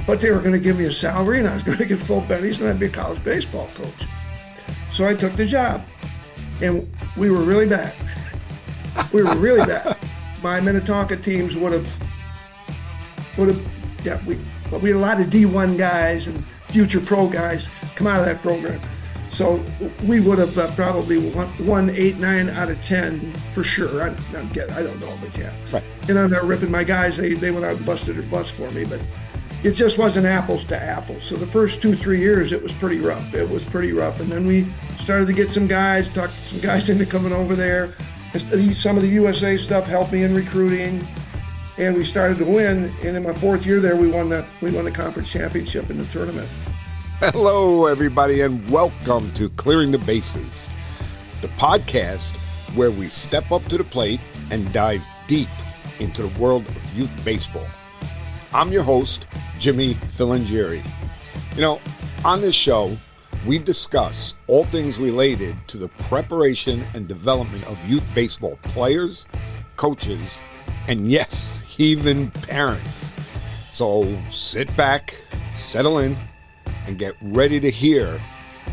but they were going to give me a salary and I was going to get full bennies and I'd be a college baseball coach. So I took the job, and we were really bad. We were really bad. My Minnetonka teams would have, yeah, we had a lot of D1 guys and future pro guys come out of that program. So we would have probably won 8, 9 out of 10 for sure. I don't know, but yeah. Right. And I'm not ripping my guys. They went out and busted their butts for me, but it just wasn't apples to apples. So the first 2-3 years, it was pretty rough. And then we started to get some guys, talked some guys into coming over there. Some of the USA stuff helped me in recruiting, and we started to win. And in my 4th year there, we won the conference championship in the tournament. Hello, everybody, and welcome to Clearing the Bases, the podcast where we step up to the plate and dive deep into the world of youth baseball. I'm your host, Jimmy Filangieri. You know, on this show, we discuss all things related to the preparation and development of youth baseball players, coaches, and yes, even parents. So sit back, settle in, and get ready to hear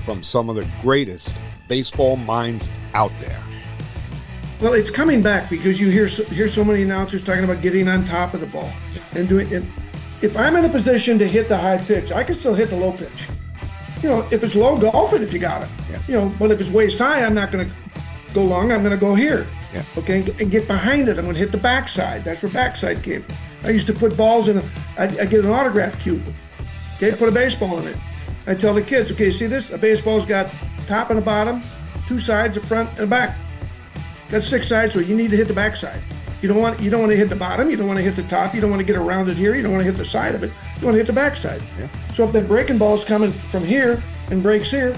from some of the greatest baseball minds out there. Well, it's coming back because you hear so many announcers talking about getting on top of the ball and doing it. If I'm in a position to hit the high pitch, I can still hit the low pitch. You know, if it's low, golf it if you got it. Yeah. You know, but if it's waist high, I'm not going to go long. I'm going to go here. Yeah. Okay, and get behind it. I'm going to hit the backside. That's where backside came from. I used to put balls in I'd get an autograph cube. Okay, put a baseball in it. I tell the kids, okay, see this? A baseball's got top and a bottom, 2 sides, a front and a back. Got 6 sides, so you need to hit the backside. You don't want to hit the bottom, you don't want to hit the top, you don't want to get around it here, you don't want to hit the side of it, you want to hit the backside. Yeah. So if that breaking ball's coming from here and breaks here.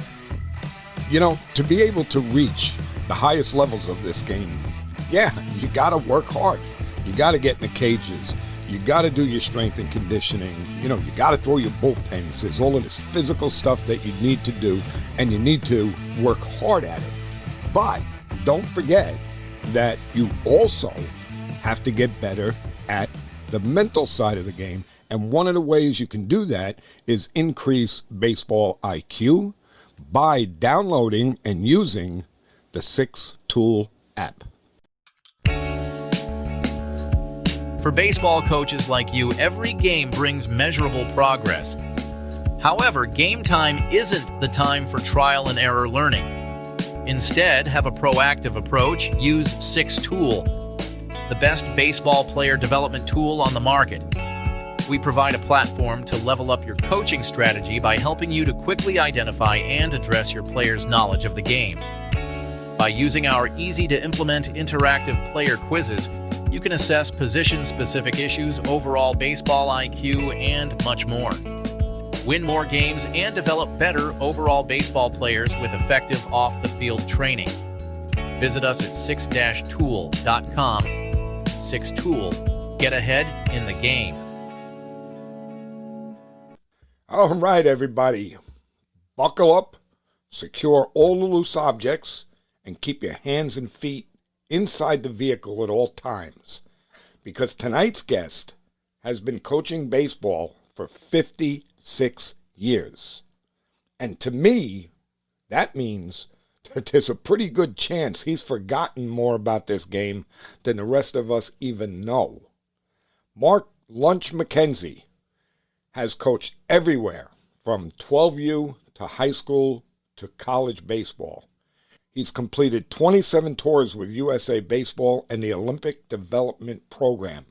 You know, to be able to reach the highest levels of this game, yeah, you got to work hard. You got to get in the cages. You got to do your strength and conditioning. You know, you got to throw your bullpens. There's all of this physical stuff that you need to do, and you need to work hard at it. But don't forget that you also have to get better at the mental side of the game. And one of the ways you can do that is increase baseball IQ by downloading and using the 6-Tool app. For baseball coaches like you, every game brings measurable progress. However, game time isn't the time for trial and error learning. Instead, have a proactive approach. Use 6-Tool, the best baseball player development tool on the market. We provide a platform to level up your coaching strategy by helping you to quickly identify and address your players' knowledge of the game. By using our easy-to-implement interactive player quizzes, you can assess position-specific issues, overall baseball IQ, and much more. Win more games and develop better overall baseball players with effective off-the-field training. Visit us at 6-tool.com. 6-Tool. Get ahead in the game. All right, everybody. Buckle up, secure all the loose objects, and keep your hands and feet inside the vehicle at all times, because tonight's guest has been coaching baseball for 56 years. And to me, that means that there's a pretty good chance he's forgotten more about this game than the rest of us even know. Mark Lunch McKenzie has coached everywhere from 12U to high school to college baseball. He's completed 27 tours with USA Baseball and the Olympic Development Program,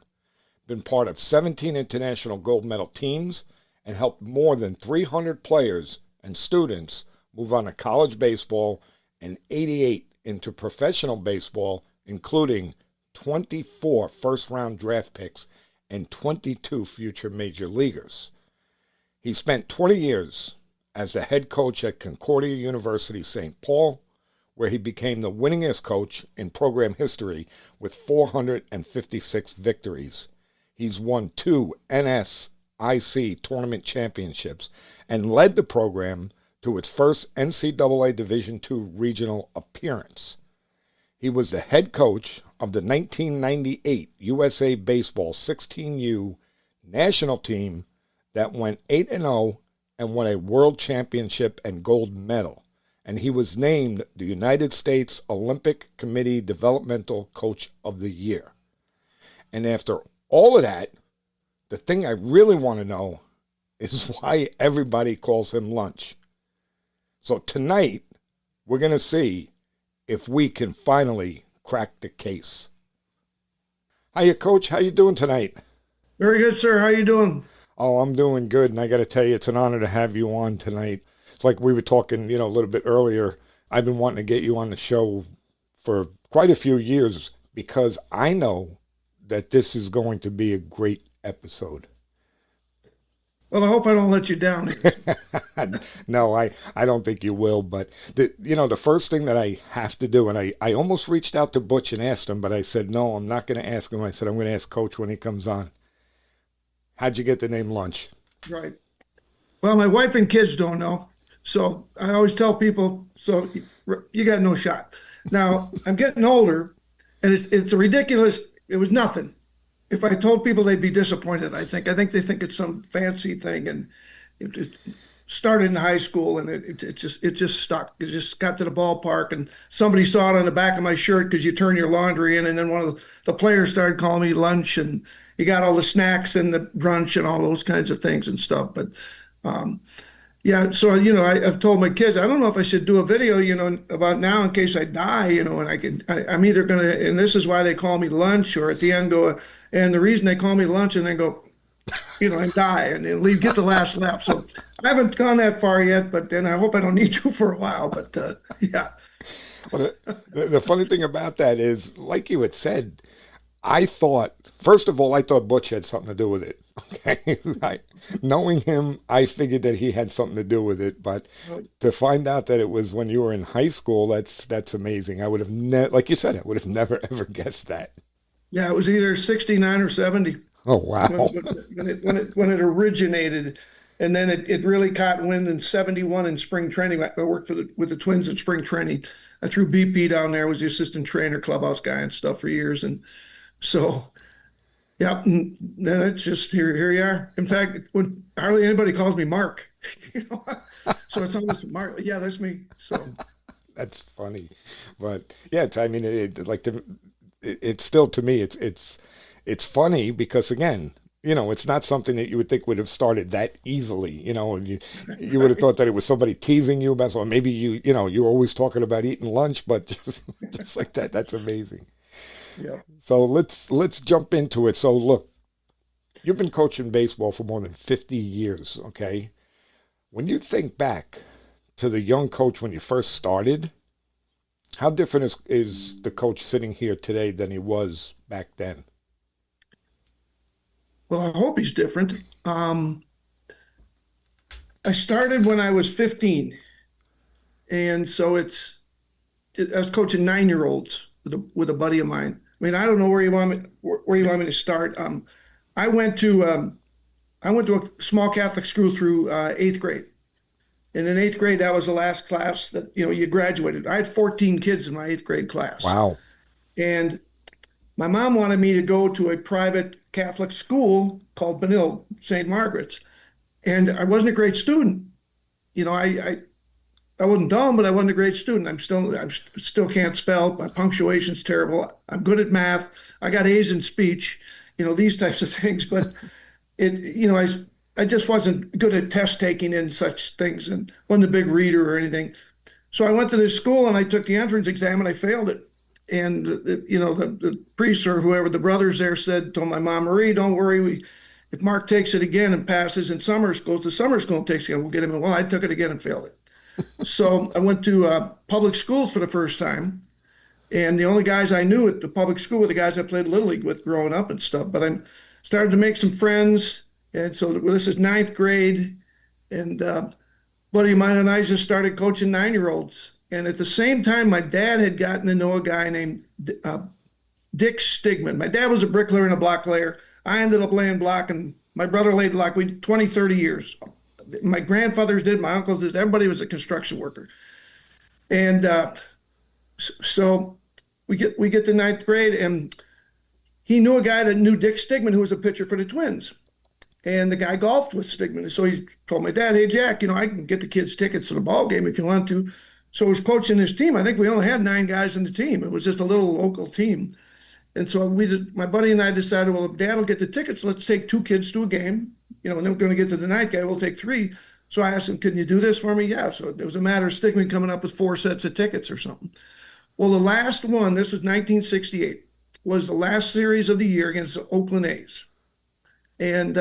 been part of 17 international gold medal teams, and helped more than 300 players and students move on to college baseball and 88 into professional baseball, including 24 first-round draft picks and 22 future major leaguers. He spent 20 years as the head coach at Concordia University, St. Paul, where he became the winningest coach in program history with 456 victories. He's won 2 NSIC tournament championships and led the program to its first NCAA Division II regional appearance. He was the head coach of the 1998 USA Baseball 16U national team that went 8-0 and won a world championship and gold medal. And he was named the United States Olympic Committee Developmental Coach of the Year. And after all of that, the thing I really want to know is why everybody calls him Lunch. So tonight, we're going to see if we can finally crack the case. Hiya, Coach. How you doing tonight? Very good, sir. How you doing? Oh, I'm doing good, and I got to tell you, it's an honor to have you on tonight. It's like we were talking, a little bit earlier. I've been wanting to get you on the show for quite a few years because I know that this is going to be a great episode. Well, I hope I don't let you down. No, I don't think you will. But, the first thing that I have to do, and I almost reached out to Butch and asked him, but I said, no, I'm not going to ask him. I said, I'm going to ask Coach when he comes on. How'd you get the name Lunch? Right. Well, my wife and kids don't know. So I always tell people, so you got no shot. Now, I'm getting older, and it's a ridiculous, it was nothing. If I told people, they'd be disappointed, I think. I think they think it's some fancy thing, and it started in high school, and it just stuck. It just got to the ballpark, and somebody saw it on the back of my shirt because you turn your laundry in, and then one of the players started calling me Lunch, and you got all the snacks and the brunch and all those kinds of things and stuff. But yeah, so I've told my kids, I don't know if I should do a video, about now in case I die, and I'm either gonna, and this is why they call me Lunch, or at the end go, and the reason they call me Lunch, and then go, and die, and then get the last laugh. So I haven't gone that far yet, but then I hope I don't need to for a while. But yeah. Well, the funny thing about that is, like you had said, I thought Butch had something to do with it. Okay, knowing him, I figured that he had something to do with it. But to find out that it was when you were in high school, that's amazing. I would have like you said, I would have never ever guessed that. Yeah, it was either 69 or 70. Oh wow! When it originated, and then it really caught wind in 71 in spring training. I worked with the Twins in spring training. I threw BP down there, was the assistant trainer, clubhouse guy, and stuff for years, and so. Yeah, and then it's just here you are. In fact, when hardly anybody calls me Mark, so it's almost Mark. Yeah, that's me. So that's funny, but yeah, it's still, to me, it's funny because, again, it's not something that you would think would have started that easily. You would have thought that it was somebody teasing you about, so maybe you're always talking about eating lunch, but just like that, that's amazing. Yeah. So let's jump into it. So look, you've been coaching baseball for more than 50 years, okay? When you think back to the young coach when you first started, how different is the coach sitting here today than he was back then? Well, I hope he's different. I started when I was 15, and so I was coaching 9-year-olds with a buddy of mine. I mean, I don't know where you want me to start. I went to a small Catholic school through 8th grade, and in 8th grade that was the last class that you graduated. I had 14 kids in my 8th grade class. Wow! And my mom wanted me to go to a private Catholic school called Benil, St. Margaret's, and I wasn't a great student. I wasn't dumb, but I wasn't a great student. I still can't spell. My punctuation's terrible. I'm good at math. I got A's in speech, these types of things. But I just wasn't good at test taking and such things, and wasn't a big reader or anything. So I went to this school and I took the entrance exam and I failed it. And the priest or whoever, the brothers there told my mom, Marie, don't worry. If Mark takes it again and passes and goes to summer school and takes it again, we'll get him in. Well, I took it again and failed it. So I went to public schools for the first time, and the only guys I knew at the public school were the guys I played Little League with growing up and stuff. But I started to make some friends, and so this is 9th grade, and buddy of mine and I just started coaching 9-year-olds. And at the same time, my dad had gotten to know a guy named Dick Stigman. My dad was a bricklayer and a block layer. I ended up laying block, and my brother laid block. We 20, 30 years. My grandfathers did, my uncles did, everybody was a construction worker. And so we get to 9th grade, and he knew a guy that knew Dick Stigman, who was a pitcher for the Twins. And the guy golfed with Stigman. So he told my dad, hey, Jack, I can get the kids tickets to the ball game if you want to. So he was coaching his team. I think we only had 9 guys in the team. It was just a little local team. And so my buddy and I decided, well, if Dad will get the tickets, let's take 2 kids to a game. And then we're going to get to the 9th guy, we'll take 3. So I asked him, can you do this for me? Yeah. So it was a matter of Stigman coming up with 4 sets of tickets or something. Well, the last one, this was 1968, was the last series of the year against the Oakland A's. And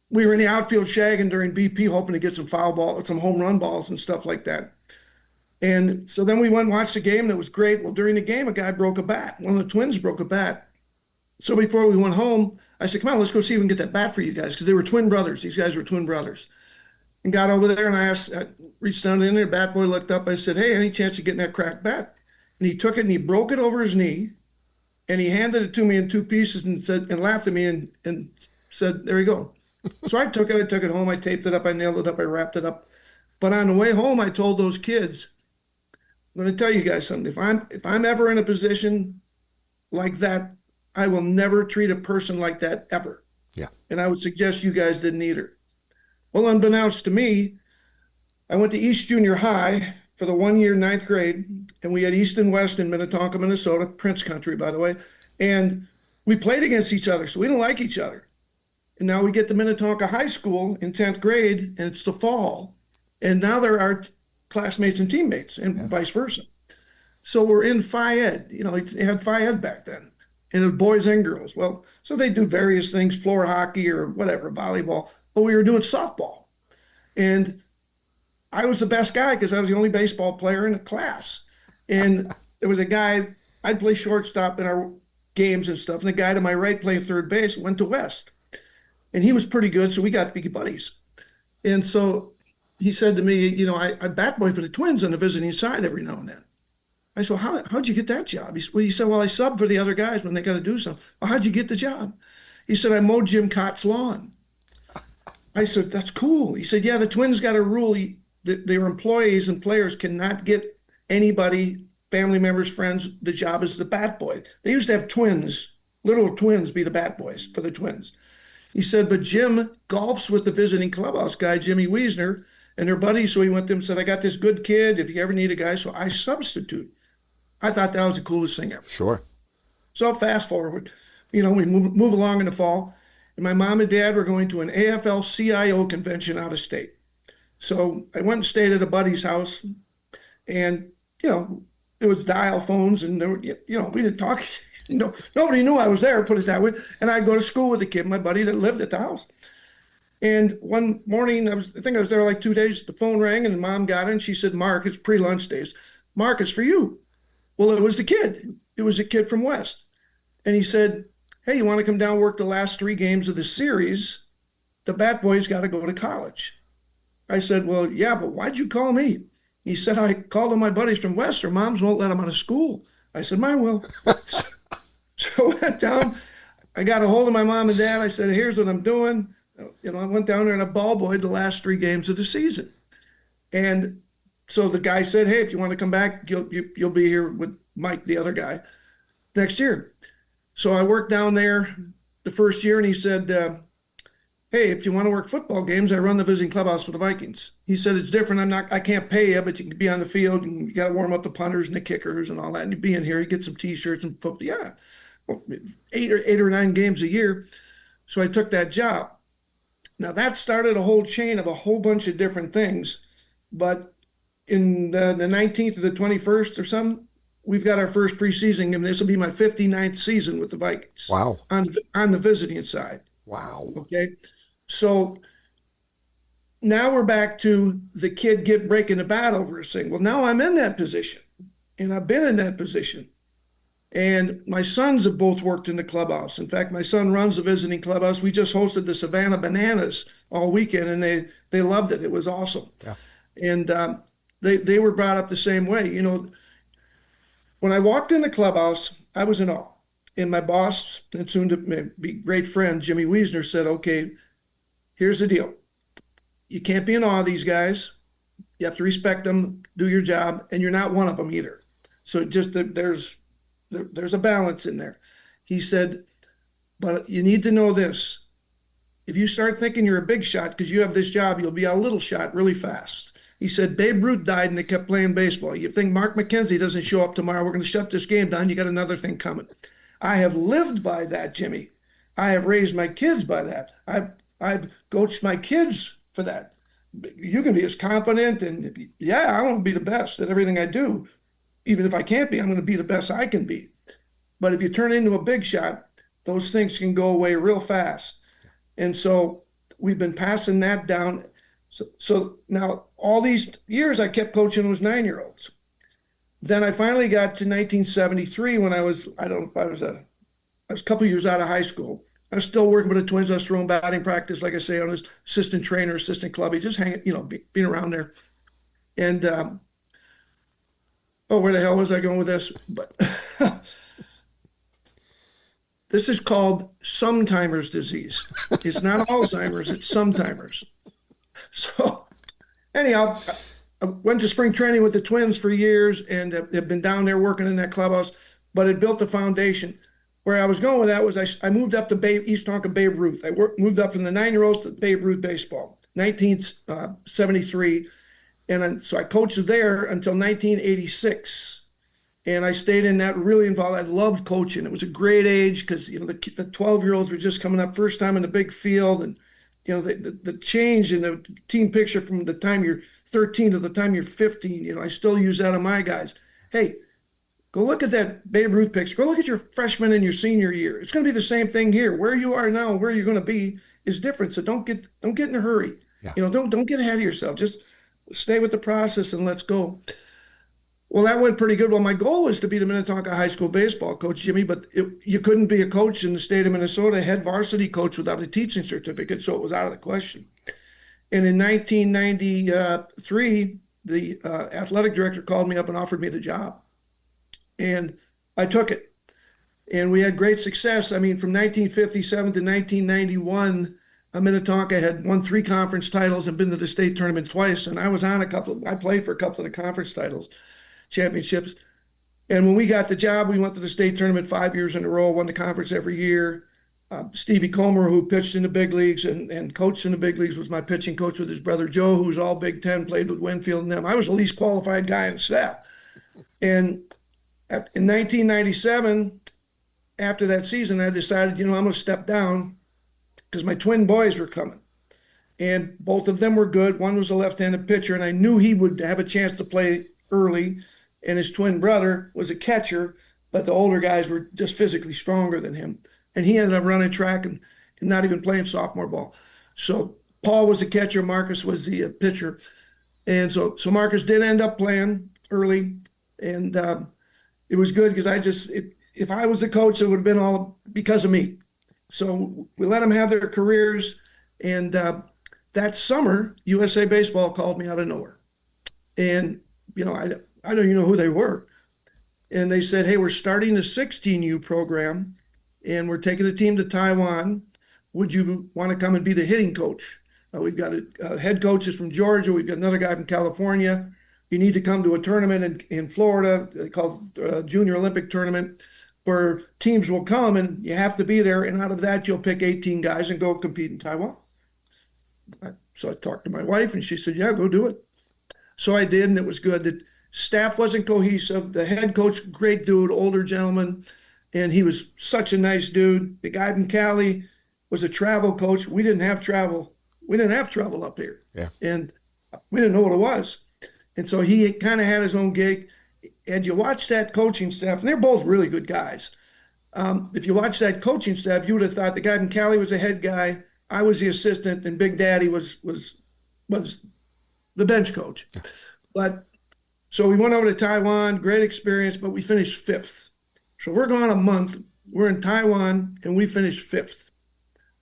we were in the outfield shagging during BP, hoping to get some foul ball, some home run balls and stuff like that. And so then we went and watched the game, and it was great. Well, during the game, a guy broke a bat. One of the twins broke a bat. So before we went home, I said, come on, let's go see if we can get that bat for you guys, because they were twin brothers. These guys were twin brothers. And got over there, and I reached down in there, bat boy looked up. I said, hey, any chance of getting that cracked bat? And he took it, and he broke it over his knee, and he handed it to me in 2 pieces and laughed at me and said, there you go. So I took it home, I taped it up, I nailed it up, I wrapped it up. But on the way home, I told those kids, I'm going to tell you guys something. If I'm ever in a position like that, I will never treat a person like that ever. Yeah. And I would suggest you guys didn't either. Well, unbeknownst to me, I went to East Junior High for the 1 year, 9th grade, and we had East and West in Minnetonka, Minnesota, Prince Country, by the way. And we played against each other, so we didn't like each other. And now we get to Minnetonka High School in 10th grade, and it's the fall. And now they're our classmates and teammates, and vice versa. So we're in Phi Ed. They had Phi Ed back then. And it was boys and girls. Well, so they do various things, floor hockey or whatever, volleyball. But we were doing softball. And I was the best guy because I was the only baseball player in the class. And there was a guy, I'd play shortstop in our games and stuff. And the guy to my right playing third base went to West. And he was pretty good, so we got to be buddies. And so he said to me, I bat boy for the Twins on the visiting side every now and then. I said, how'd you get that job? He said, well, I sub for the other guys when they got to do something. Well, how'd you get the job? He said, I mowed Jim Cott's lawn. I said, that's cool. He said, yeah, the Twins got a rule. Their employees and players cannot get anybody, family members, friends, the job as the bat boy. They used to have twins, little twins, be the bat boys for the Twins. He said, but Jim golfs with the visiting clubhouse guy, Jimmy Wiesner, and their buddies. So he went to him and said, I got this good kid if you ever need a guy. So I substitute. I thought that was the coolest thing ever. Sure. So fast forward, we move along in the fall. And my mom and dad were going to an AFL-CIO convention out of state. So I went and stayed at a buddy's house. And, it was dial phones. And, there were, we didn't talk. Nobody knew I was there, put it that way. And I'd go to school with the kid, my buddy that lived at the house. And one morning, I think I was there like 2 days, the phone rang and Mom got it and she said, Mark, it's pre-lunch days. Mark, it's for you. Well, it was the kid. It was a kid from West. And he said, hey, you want to come down and work the last 3 games of the series? The Bat Boys got to go to college. I said, well, yeah, but why'd you call me? He said, I called all my buddies from West. Their moms won't let them out of school. I said, mine will. So I went down. I got a hold of my mom and dad. I said, here's what I'm doing. I went down there and I ball boyed the last 3 games of the season. And so the guy said, hey, if you want to come back, you'll be here with Mike, the other guy, next year. So I worked down there the first year, and he said, hey, if you want to work football games, I run the visiting clubhouse for the Vikings. He said, it's different. I can't pay you, but you can be on the field, and you got to warm up the punters and the kickers and all that. And you be in here, you get some T-shirts and football. Yeah, well, 8 or 9 games a year. So I took that job. Now that started a whole chain of a whole bunch of different things. But in the 19th or the 21st or something, we've got our first preseason game. This will be my 59th season with the Vikings. Wow. On the visiting side. Wow. Okay. So now we're back to the kid breaking the bat over a thing. Well, now I'm in that position, and I've been in that position. And my sons have both worked in the clubhouse. In fact, my son runs the visiting clubhouse. We just hosted the Savannah Bananas all weekend, and they loved it. It was awesome. Yeah. And they were brought up the same way. When I walked in the clubhouse, I was in awe. And my boss, and soon to be great friend, Jimmy Wiesner, said, okay, here's the deal. You can't be in awe of these guys. You have to respect them, do your job, and you're not one of them either. So just there's a balance in there. He said, but you need to know this. if you start thinking you're a big shot because you have this job, you'll be a little shot really fast. He said, Babe Ruth died and they kept playing baseball. You think Mark McKenzie doesn't show up tomorrow, we're going to shut this game down. You got another thing coming. I have lived by that, Jimmy. I have raised my kids by that. I've coached my kids for that. You can be as competent and yeah, I want to be the best at everything I do. Even if I can't be, I'm going to be the best I can be. But if you turn into a big shot, those things can go away real fast. And so we've been passing that down. So now all these years I kept coaching those 9-year-olds. Then I finally got to 1973 when I was a couple of years out of high school. I was still working with the Twins. I was throwing batting practice, like I say, on his assistant trainer, assistant clubby, just hanging, being around there. And where the hell was I going with this? But this is called sometimers disease. It's not Alzheimer's, it's sometimers. So anyhow, I went to spring training with the Twins for years and have been down there working in that clubhouse, but it built a foundation. Where I was going with that was I moved up to East Tonka Babe Ruth. I moved up from the 9-year-olds to Babe Ruth baseball, 1973. So I coached there until 1986. And I stayed in that, really involved. I loved coaching. It was a great age because, the 12-year-olds were just coming up first time in the big field. And, the change in the team picture from the time you're 13 to the time you're 15, I still use that on my guys. Hey, go look at that Babe Ruth picture. Go look at your freshman and your senior year. It's going to be the same thing here. Where you are now and where you're going to be is different. So don't get in a hurry. Yeah. Don't get ahead of yourself. Just stay with the process and let's go. Well, that went pretty good. Well, my goal was to be the Minnetonka High School baseball coach, Jimmy, but you couldn't be a coach in the state of Minnesota, head varsity coach without a teaching certificate, so it was out of the question. And in 1993, the athletic director called me up and offered me the job. And I took it. And we had great success. I mean, from 1957 to 1991, Minnetonka had won 3 conference titles and been to the state tournament twice. And I was on I played for a couple of the conference titles, championships. And when we got the job, we went to the state tournament 5 years in a row, won the conference every year. Stevie Comer, who pitched in the big leagues and coached in the big leagues, was my pitching coach with his brother Joe, who was all Big Ten, played with Winfield and them. I was the least qualified guy on the staff. And in 1997, after that season, I decided, I'm going to step down because my twin boys were coming. And both of them were good. One was a left-handed pitcher, and I knew he would have a chance to play early. And his twin brother was a catcher, but the older guys were just physically stronger than him. And he ended up running track and not even playing sophomore ball. So Paul was the catcher, Marcus was the pitcher. And so Marcus did end up playing early. And it was good because if I was the coach, it would have been all because of me. So we let them have their careers. And that summer, USA Baseball called me out of nowhere. And, I don't even know who they were. And they said, hey, we're starting a 16U program, and we're taking a team to Taiwan. Would you want to come and be the hitting coach? We've got head coaches from Georgia. We've got another guy from California. You need to come to a tournament in Florida called Junior Olympic Tournament, where teams will come and you have to be there. And out of that, you'll pick 18 guys and go compete in Taiwan. So I talked to my wife and she said, yeah, go do it. So I did, and it was good. The staff wasn't cohesive. The head coach, great dude, older gentleman, and he was such a nice dude. The guy from Cali was a travel coach. We didn't have travel. We didn't have travel up here. Yeah. And we didn't know what it was. And so he kind of had his own gig. And you watch that coaching staff, and they're both really good guys. If you watch that coaching staff, you would have thought the guy from Cali was the head guy. I was the assistant, and Big Daddy was the bench coach. But so we went over to Taiwan, great experience, but we finished 5th. So we're gone a month. We're in Taiwan, and we finished 5th.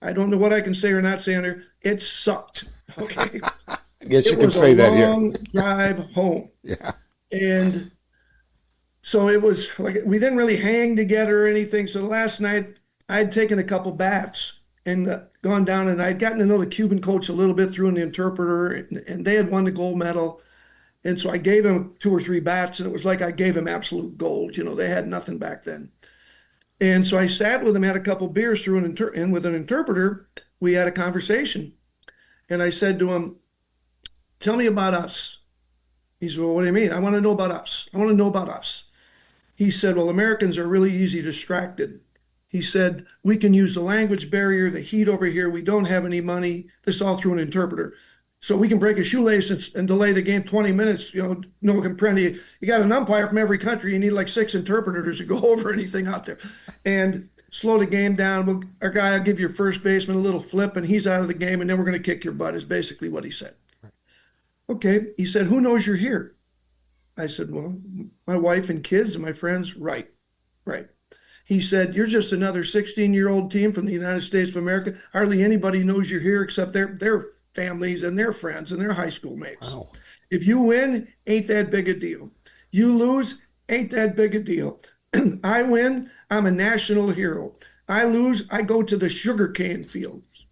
I don't know what I can say or not say on there. It sucked. Okay. I guess you can say that here. It was a long drive home. Yeah. And so it was like we didn't really hang together or anything. So last night I had taken a couple bats and gone down, and I'd gotten to know the Cuban coach a little bit through an interpreter, and they had won the gold medal. And so I gave him 2 or 3 bats, and it was like I gave him absolute gold. They had nothing back then. And so I sat with him, had a couple beers through with an interpreter, we had a conversation. And I said to him, tell me about us. He said, well, what do you mean? I want to know about us. I want to know about us. He said, well, Americans are really easy distracted. He said, we can use the language barrier, the heat over here. We don't have any money. This all through an interpreter. So we can break a shoelace and delay the game 20 minutes. No comprende. You got an umpire from every country. You need like 6 interpreters to go over anything out there. And slow the game down. Our guy will give your first baseman a little flip, and he's out of the game, and then we're going to kick your butt, is basically what he said. Okay. He said, who knows you're here? I said, well, my wife and kids and my friends. Right. He said, you're just another 16-year-old team from the United States of America. Hardly anybody knows you're here except their families and their friends and their high school mates. Wow. If you win, ain't that big a deal. You lose, ain't that big a deal. I win, I'm a national hero. I lose, I go to the sugarcane fields.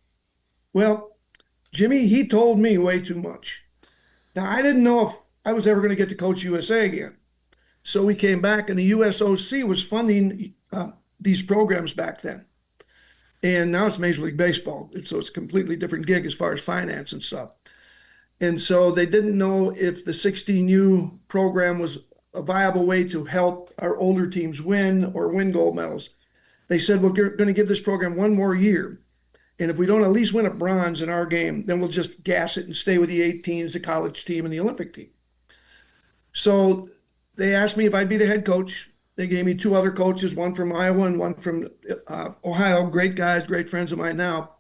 Well, Jimmy, he told me way too much. Now, I didn't know if I was ever going to get to coach USA again. So we came back, and the USOC was funding these programs back then. And now it's Major League Baseball. So it's a completely different gig as far as finance and stuff. And so they didn't know if the 16U program was a viable way to help our older teams win or win gold medals. They said, we're going to give this program one more year. And if we don't at least win a bronze in our game, then we'll just gas it and stay with the 18s, the college team, and the Olympic team. So they asked me if I'd be the head coach. They gave me 2 other coaches, one from Iowa and one from Ohio, great guys, great friends of mine now.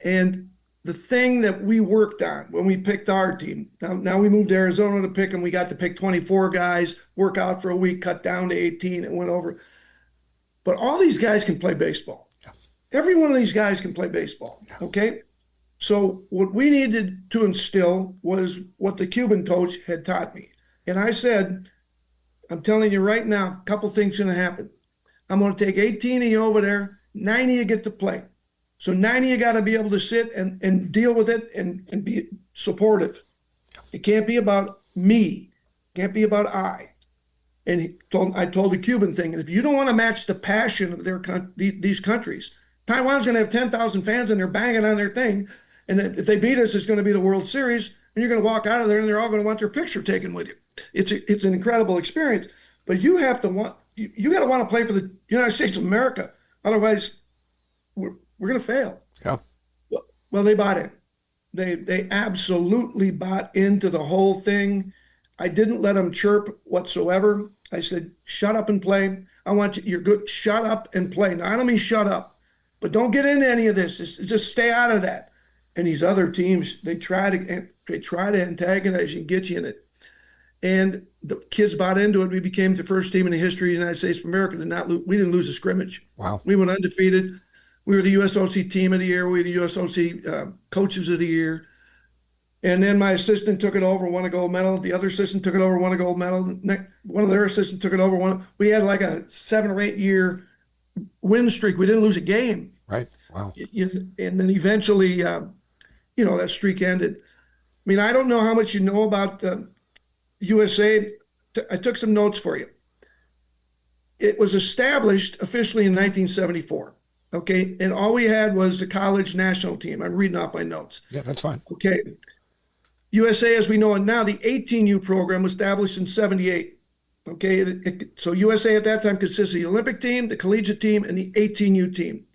And the thing that we worked on when we picked our team, now we moved to Arizona to pick them. We got to pick 24 guys, work out for a week, cut down to 18, and went over. But all these guys can play baseball. Yeah. Every one of these guys can play baseball, okay? So what we needed to instill was what the Cuban coach had taught me. And I said, I'm telling you right now, a couple things going to happen. I'm going to take 18 of you over there, 9 of you get to play. So 9 of you got to be able to sit and deal with it and be supportive. It can't be about me. It can't be about I. And I told the Cuban thing, and if you don't want to match the passion of these countries, Taiwan's going to have 10,000 fans and they're banging on their thing. And if they beat us, it's going to be the World Series. And you're going to walk out of there and they're all going to want their picture taken with you. It's an incredible experience, but you have to want, you got to want to play for the United States of America. Otherwise, we're going to fail. Yeah. Well, they bought in. They absolutely bought into the whole thing. I didn't let them chirp whatsoever. I said, shut up and play. I want you, you're good. Shut up and play. Now, I don't mean shut up, but don't get into any of this. Just stay out of that. And these other teams, they try to antagonize you and get you in it. And the kids bought into it. We became the first team in the history of the United States of America to not lose. We didn't lose a scrimmage. Wow. We went undefeated. We were the USOC team of the year. We were the USOC coaches of the year. And then my assistant took it over, won a gold medal. The other assistant took it over, won a gold medal. One of their assistants took it over. We had like a 7 or 8 year win streak. We didn't lose a game. Right. Wow. And then eventually, that streak ended. I mean, I don't know how much you know about USA. I took some notes for you. It was established officially in 1974. Okay. And all we had was the college national team. I'm reading off my notes. Yeah, that's fine. Okay. USA, as we know it now, the 18U program was established in 78. Okay. So USA at that time consisted of the Olympic team, the collegiate team, and the 18U team.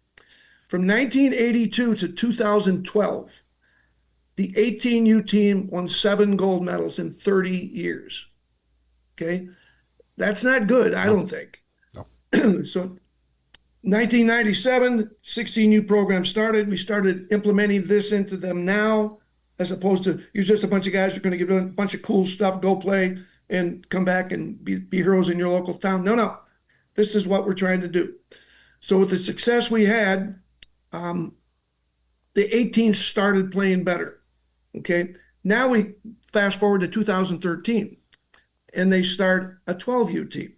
From 1982 to 2012, the 18U team won 7 gold medals in 30 years. Okay. That's not good, I don't think. No. So 1997, 16U program started. We started implementing this into them now, as opposed to you're just a bunch of guys who are going to give a bunch of cool stuff, go play, and come back and be heroes in your local town. No. This is what we're trying to do. So with the success we had, the 18s started playing better. Okay. Now we fast forward to 2013, and they start a 12U team.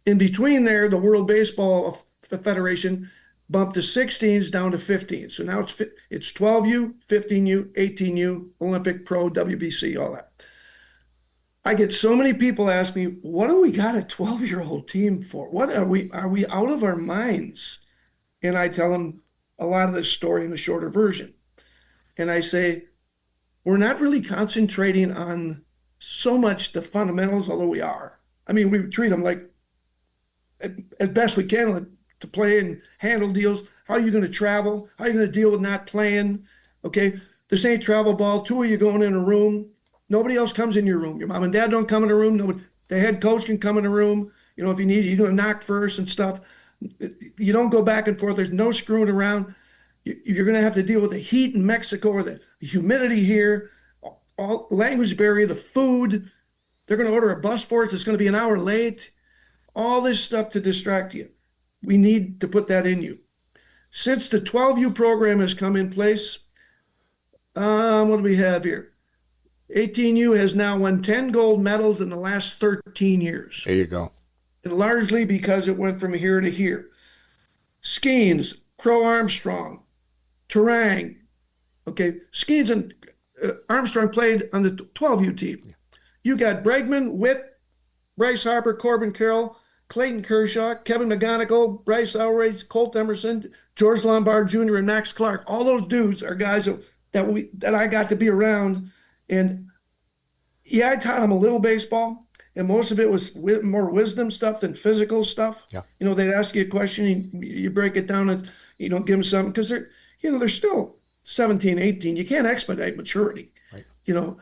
In between there, the World Baseball Federation bumped the 16s down to 15. So now it's 12U, 15U, 18U, Olympic, Pro, WBC, all that. I get so many people ask me, what do we got a 12-year-old team for? What are we out of our minds? And I tell them, a lot of this story in a shorter version. And I say, we're not really concentrating on so much the fundamentals, although we are. I mean, we treat them like as best we can to play and handle deals. How are you going to travel? How are you going to deal with not playing? Okay, this ain't travel ball. Two of you going in a room. Nobody else comes in your room. Your mom and dad don't come in a room. Nobody, the head coach can come in a room. You know, if you need, you're going to knock first and stuff. You don't go back and forth. There's no screwing around. You're going to have to deal with the heat in Mexico or the humidity here, all language barrier, the food. They're going to order a bus for us. It's going to be an hour late. All this stuff to distract you. We need to put that in you. Since the 12U program has come in place, what do we have here? 18U has now won 10 gold medals in the last 13 years. There you go. And largely because it went from here to here. Skeens, Crow Armstrong, Terang. Okay, Skeens and Armstrong played on the 12U team. Yeah. You got Bregman, Witt, Bryce Harper, Corbin Carroll, Clayton Kershaw, Kevin McGonigal, Bryce Elrage, Colt Emerson, George Lombard Jr., and Max Clark. All those dudes are guys that I got to be around. And yeah, I taught them a little baseball, and most of it was more wisdom stuff than physical stuff. Yeah. You know, they'd ask you a question, you break it down, and you don't give them something because they're still 17, 18. You can't expedite maturity. Right. You know,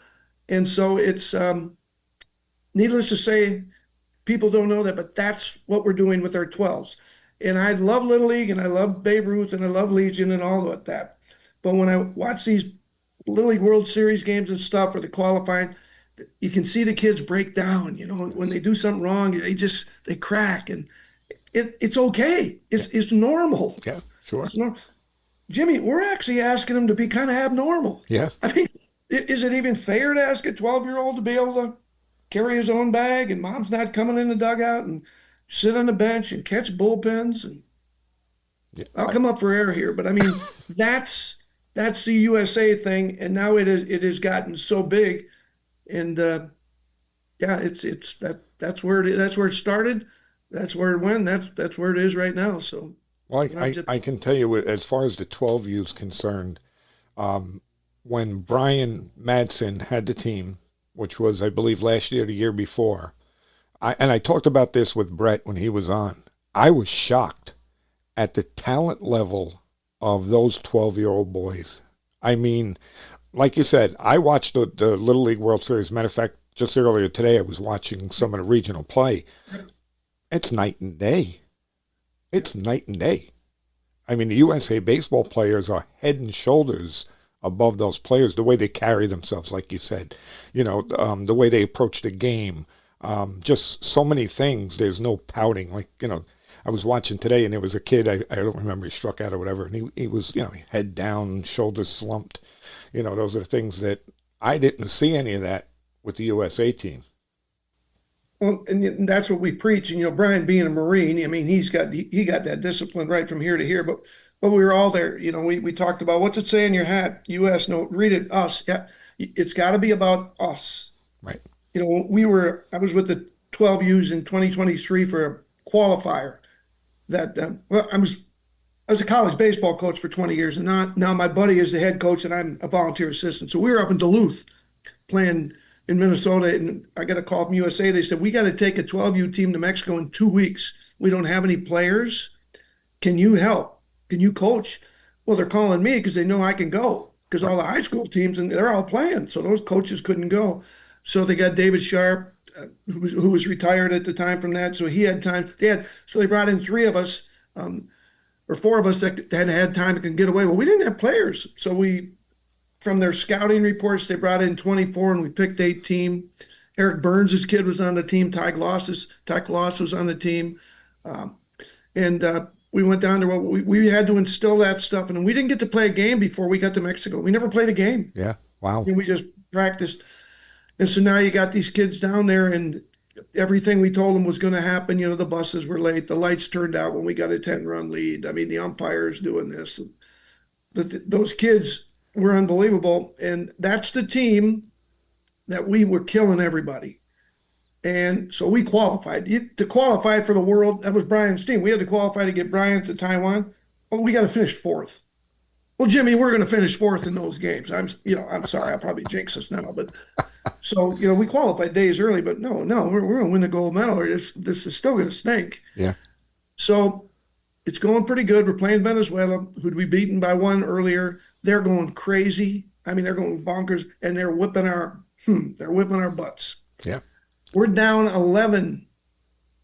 and so it's needless to say, people don't know that, but that's what we're doing with our 12s. And I love Little League, and I love Babe Ruth, and I love Legion and all of that. But when I watch these Little League World Series games and stuff, or the qualifying, you can see the kids break down. You know, when they do something wrong, they crack, and it's okay. It's normal. Yeah, sure. It's normal. Jimmy, we're actually asking them to be kind of abnormal. Yeah. I mean, is it even fair to ask a 12-year-old to be able to carry his own bag, and mom's not coming in the dugout and sit on the bench and catch bullpens? And yeah, I'll come up for air here, but I mean, that's the USA thing, and now it has gotten so big, and yeah, that's where it started, that's where it went, that's where it is right now. So, well, I can tell you, as far as the 12U is concerned, when Brian Madsen had the team, which was, I believe, last year, the year before, I talked about this with Brett when he was on. I was shocked at the talent level of those 12-year-old boys. I mean, like you said, I watched the Little League World Series. Matter of fact, just earlier today, I was watching some of the regional play. It's night and day. It's night and day. I mean, the USA baseball players are head and shoulders above those players, the way they carry themselves, like you said, you know, the way they approach the game, just so many things. There's no pouting. Like, you know, I was watching today, and there was a kid, I don't remember, he struck out or whatever, and he was, you know, head down, shoulders slumped. You know, those are the things that I didn't see any of that with the USA team. Well, and that's what we preach. And, you know, Brian being a Marine, I mean, he got that discipline right from here to here. But we were all there. You know, we talked about, what's it say in your hat? U.S. No, read it, us. Yeah, it's got to be about us. Right. You know, I was with the 12Us in 2023 for a qualifier. That I was a college baseball coach for 20 years, and now my buddy is the head coach, and I'm a volunteer assistant. So we were up in Duluth playing in Minnesota, and I got a call from USA. They said, we got to take a 12U team to Mexico in 2 weeks. We don't have any players. Can you help? Can you coach? Well, they're calling me because they know I can go, because all the high school teams, and they're all playing. So those coaches couldn't go. So they got David Sharp, who was retired at the time from that. So he had time. So they brought in 3 of us, or 4 of us that had time and could get away. Well, we didn't have players. So from their scouting reports, they brought in 24, and we picked 18. Eric Burns' kid was on the team. Ty Gloss was on the team. And we went down to we had to instill that stuff. And we didn't get to play a game before we got to Mexico. We never played a game. Yeah, wow. And we just practiced. And so now you got these kids down there, and everything we told them was going to happen. You know, the buses were late. The lights turned out when we got a 10-run lead. I mean, the umpires doing this. But those kids were unbelievable. And that's the team that we were killing everybody. And so we qualified. To qualify for the world, that was Brian's team. We had to qualify to get Brian to Taiwan. Well, we got to finish 4th. Well, Jimmy, we're going to finish fourth in those games. I'm sorry, I'll probably jinx us now, but so, we qualified days early, but no, we're going to win the gold medal, or this is still going to stink. Yeah. So it's going pretty good. We're playing Venezuela, who'd we beaten by one earlier. They're going crazy. I mean, they're going bonkers, and they're whipping our butts. Yeah. We're down 11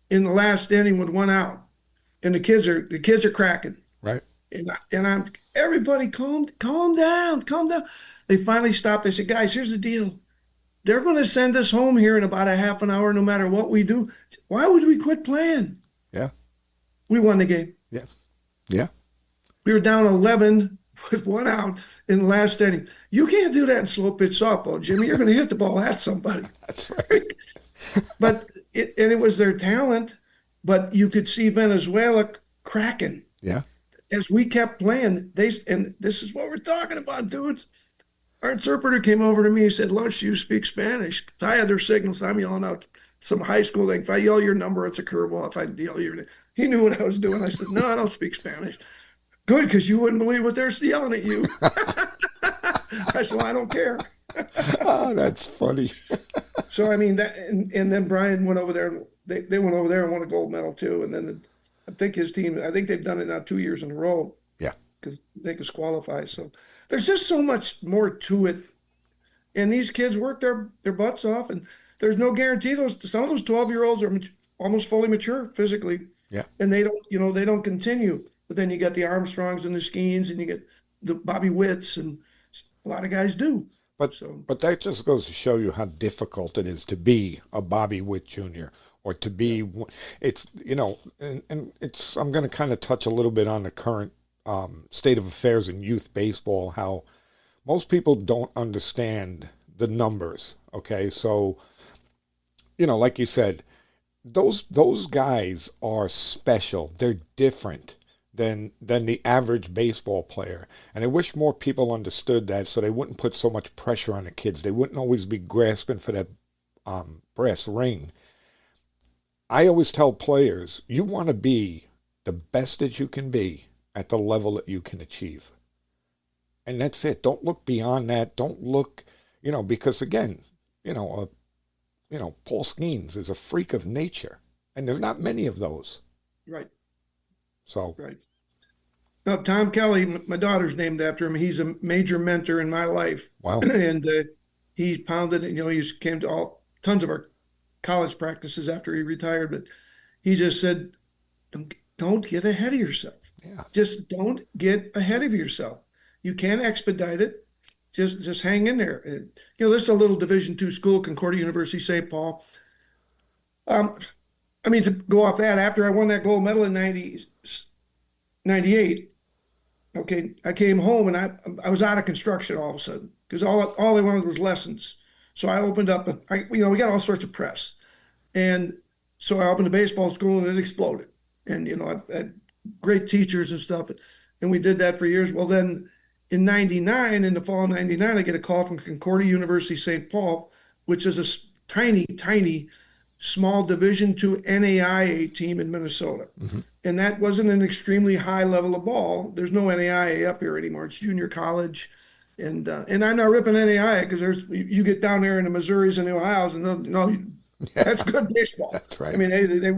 in the last inning with one out, and the kids are cracking. Right. And I'm everybody calm down. They finally stopped. They said, guys, here's the deal. They're going to send us home here in about a half an hour, no matter what we do. Why would we quit playing? Yeah. We won the game. Yes. Yeah. We were down 11 with one out in the last inning. You can't do that in slow pitch softball, Jimmy. You're going to hit the ball at somebody. That's right. But it was their talent, but you could see Venezuela cracking. Yeah. As we kept playing, and this is what we're talking about, dudes. Our interpreter came over to me and said, Lunch, you speak Spanish? I had their signals. I'm yelling out some high school thing. If I yell your number, it's a curveball. If I yell your name, he knew what I was doing. I said, no, I don't speak Spanish. Good, because you wouldn't believe what they're yelling at you. I said, well, I don't care. Oh, that's funny. So, I mean, and then Brian went over there, and they went over there and won a gold medal, too. And then I think his team, I think they've done it now 2 years in a row. Yeah. Because they could qualify. So there's just so much more to it. And these kids work their butts off, and there's no guarantee. Some of those 12-year-olds are almost fully mature physically. Yeah. And they don't continue. But then you got the Armstrongs and the Skeens, and you get the Bobby Witts, and a lot of guys do. But that just goes to show you how difficult it is to be a Bobby Witt Jr. or to be, it's, and it's, I'm going to kind of touch a little bit on the current state of affairs in youth baseball, how most people don't understand the numbers. Okay. So, like you said, those guys are special. They're different than the average baseball player. And I wish more people understood that, so they wouldn't put so much pressure on the kids. They wouldn't always be grasping for that brass ring. I always tell players, you want to be the best that you can be at the level that you can achieve. And that's it. Don't look beyond that. Don't look, because again, Paul Skeens is a freak of nature, and there's not many of those. Right. So. Right. No, Tom Kelly, my daughter's named after him. He's a major mentor in my life. Wow. And he pounded, he came to tons of our college practices after he retired, but he just said, don't get ahead of yourself. Yeah. Just don't get ahead of yourself. You can't expedite it. Just hang in there. And, this is a little Division II school, Concordia University, St. Paul. To go off that, after I won that gold medal in 98, okay, I came home and I was out of construction all of a sudden because all they wanted was lessons. So I opened up, we got all sorts of press. And so I opened a baseball school and it exploded. And, I had great teachers and stuff. And we did that for years. Well, then in the fall of 99, I get a call from Concordia University, St. Paul, which is a tiny, small Division II NAIA team in Minnesota. Mm-hmm. And that wasn't an extremely high level of ball. There's no NAIA up here anymore. It's junior college. And I'm not ripping NAIA because you get down there in the Missouris and the Ohios and that's good baseball. That's right. I mean, they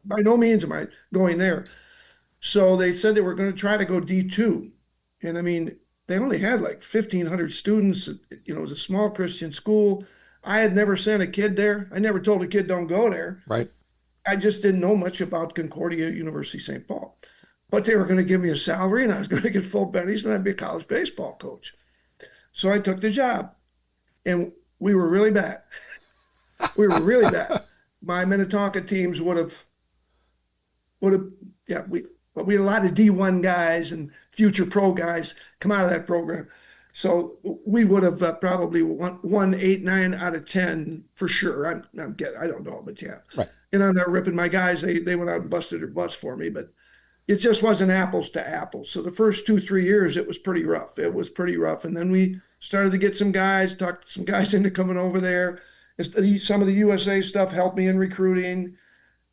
by no means am I going there. So they said they were going to try to go D2. And I mean, they only had like 1,500 students. It was a small Christian school. I had never sent a kid there. I never told a kid don't go there. Right. I just didn't know much about Concordia University, St. Paul. But they were going to give me a salary and I was going to get full bennies and I'd be a college baseball coach. So I took the job and we were really bad. We were really bad. My Minnetonka teams would have, we had a lot of D1 guys and future pro guys come out of that program. So we would have probably won 8, 9 out of 10 for sure. I don't know, but yeah. Right. And I'm not ripping my guys. They went out and busted their butts for me, but it just wasn't apples to apples. So the first 2-3 years, it was pretty rough. And then we started to get some guys, talked some guys into coming over there. Some of the USA stuff helped me in recruiting,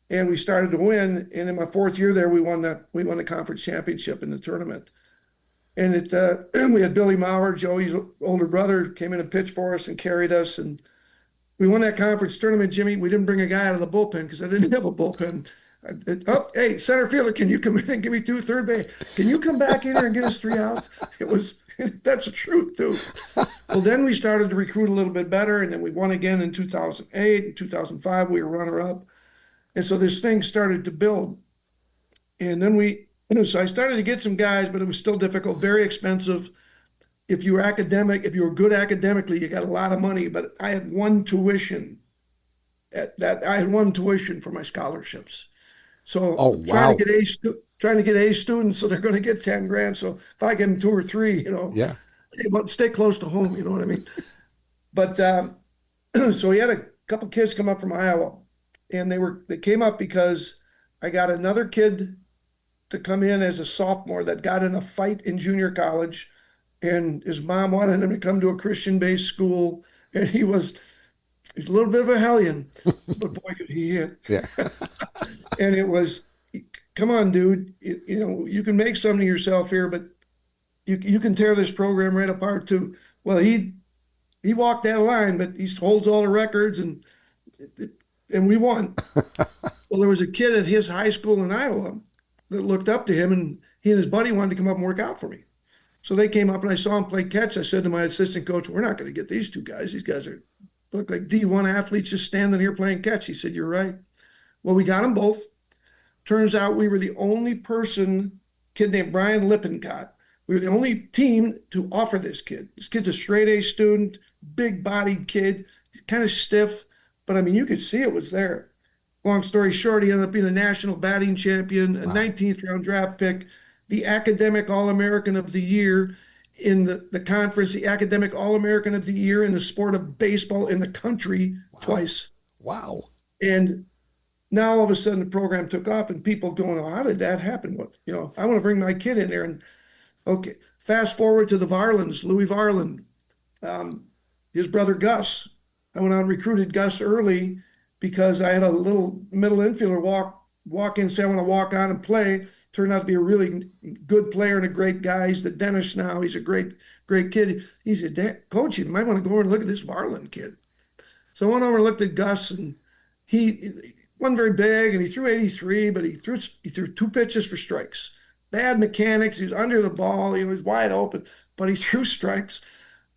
and we started to win. And in my 4th year there, we won the conference championship in the tournament. And we had Billy Maurer, Joey's older brother, came in and pitched for us and carried us. And we won that conference tournament, Jimmy. We didn't bring a guy out of the bullpen because I didn't have a bullpen. Oh, hey, center fielder, can you come in and give me two? Third base, can you come back in here and get us 3 outs? It was, that's the truth, too. Well, then we started to recruit a little bit better, and then we won again in 2008. In 2005, we were runner-up. And so this thing started to build. And then so I started to get some guys, but it was still difficult, very expensive. If you were good academically, you got a lot of money, but I had one tuition for my scholarships. So Oh, wow. trying to get A students, so they're going to get 10 grand. So if I give them 2 or 3, Yeah. stay close to home, you know what I mean? But so we had a couple kids come up from Iowa, and they came up because I got another kid to come in as a sophomore that got in a fight in junior college, and his mom wanted him to come to a Christian-based school, and he's a little bit of a hellion, but boy, could he hit. Yeah. And it was, come on, dude, you can make something of yourself here, but you can tear this program right apart too. Well, he walked that line, but he holds all the records, and we won. Well, there was a kid at his high school in Iowa that looked up to him, and he and his buddy wanted to come up and work out for me. So they came up, and I saw him play catch. I said to my assistant coach, we're not going to get these 2 guys. These guys look like D1 athletes just standing here playing catch. He said, you're right. Well, we got them both. Turns out we were the only kid named Brian Lippincott. We were the only team to offer this kid. This kid's a straight A student, big-bodied kid, kind of stiff, but I mean, you could see it was there. Long story short, he ended up being a national batting champion, a 19th round draft pick, the academic All-American of the Year in the conference, the academic All-American of the Year in the sport of baseball in the country twice. Wow. And now all of a sudden the program took off, and people going, oh, how did that happen? I want to bring my kid in there. And okay, fast forward to the Varlins, Louis Varlin, his brother Gus. I went out and recruited Gus early because I had a little middle infielder walk in, say I want to walk on and play. Turned out to be a really good player and a great guy. He's the dentist now. He's a great kid. He said, Coach, you might want to go over and look at this Varlin kid. So I went over and looked at Gus, and he wasn't very big, and he threw 83, but he threw 2 pitches for strikes. Bad mechanics. He was under the ball. He was wide open, but he threw strikes.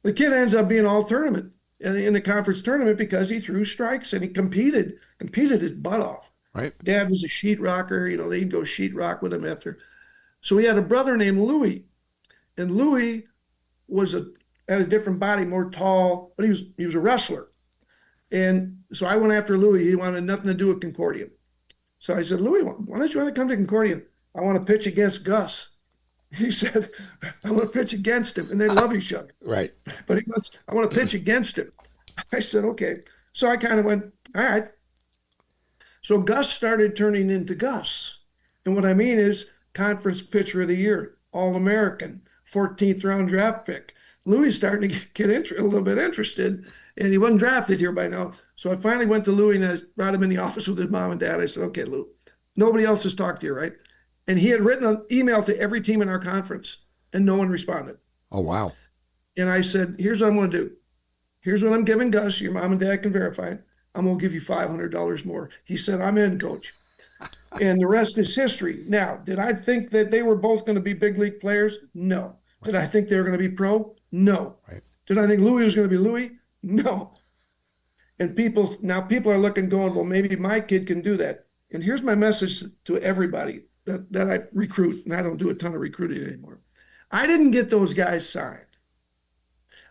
The kid ends up being all tournament in the conference tournament because he threw strikes, and he competed his butt off. Right. Dad was a sheetrocker. They'd go sheetrock with him after. So he had a brother named Louis, and Louis had a different body, more tall, but he was a wrestler. And so I went after Louis. He wanted nothing to do with Concordia. So I said, Louis, why don't you want to come to Concordia? I want to pitch against Gus. He said, I want to pitch against him. And they love each other. Right. But I want to pitch against him. I said, okay. So I kind of went, all right. So Gus started turning into Gus. And what I mean is conference pitcher of the year, All-American, 14th round draft pick. Louis starting to get a little bit interested, and he wasn't drafted here by now. So I finally went to Louis, and I brought him in the office with his mom and dad. I said, okay, Lou, nobody else has talked to you, right? And he had written an email to every team in our conference, and no one responded. Oh, wow. And I said, here's what I'm going to do. Here's what I'm giving Gus. Your mom and dad can verify it. I'm going to give you $500 more. He said, I'm in, Coach. And the rest is history. Now, did I think that they were both going to be big league players? No. Did I think they were going to be pro? No. Right. Did I think Louis was going to be Louis? No. And people are looking, going, well, maybe my kid can do that. And here's my message to everybody that I recruit, and I don't do a ton of recruiting anymore. I didn't get those guys signed.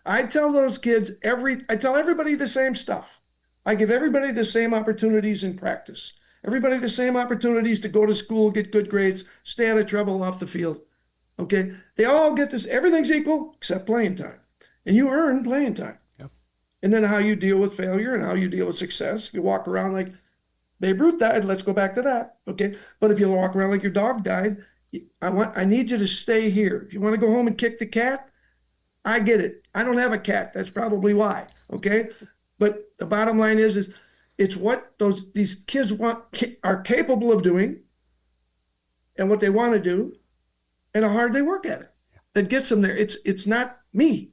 I tell those kids I tell everybody the same stuff. I give everybody the same opportunities in practice. Everybody the same opportunities to go to school, get good grades, stay out of trouble off the field. Okay? They all get this. Everything's equal except playing time. And you earn playing time. Yep. And then how you deal with failure and how you deal with success. If you walk around like Babe Ruth died, let's go back to that. Okay? But if you walk around like your dog died, I need you to stay here. If you want to go home and kick the cat, I get it. I don't have a cat. That's probably why. Okay? But the bottom line is it's what these kids are capable of doing, and what they want to do, and how hard they work at it. that gets them there. It's not me.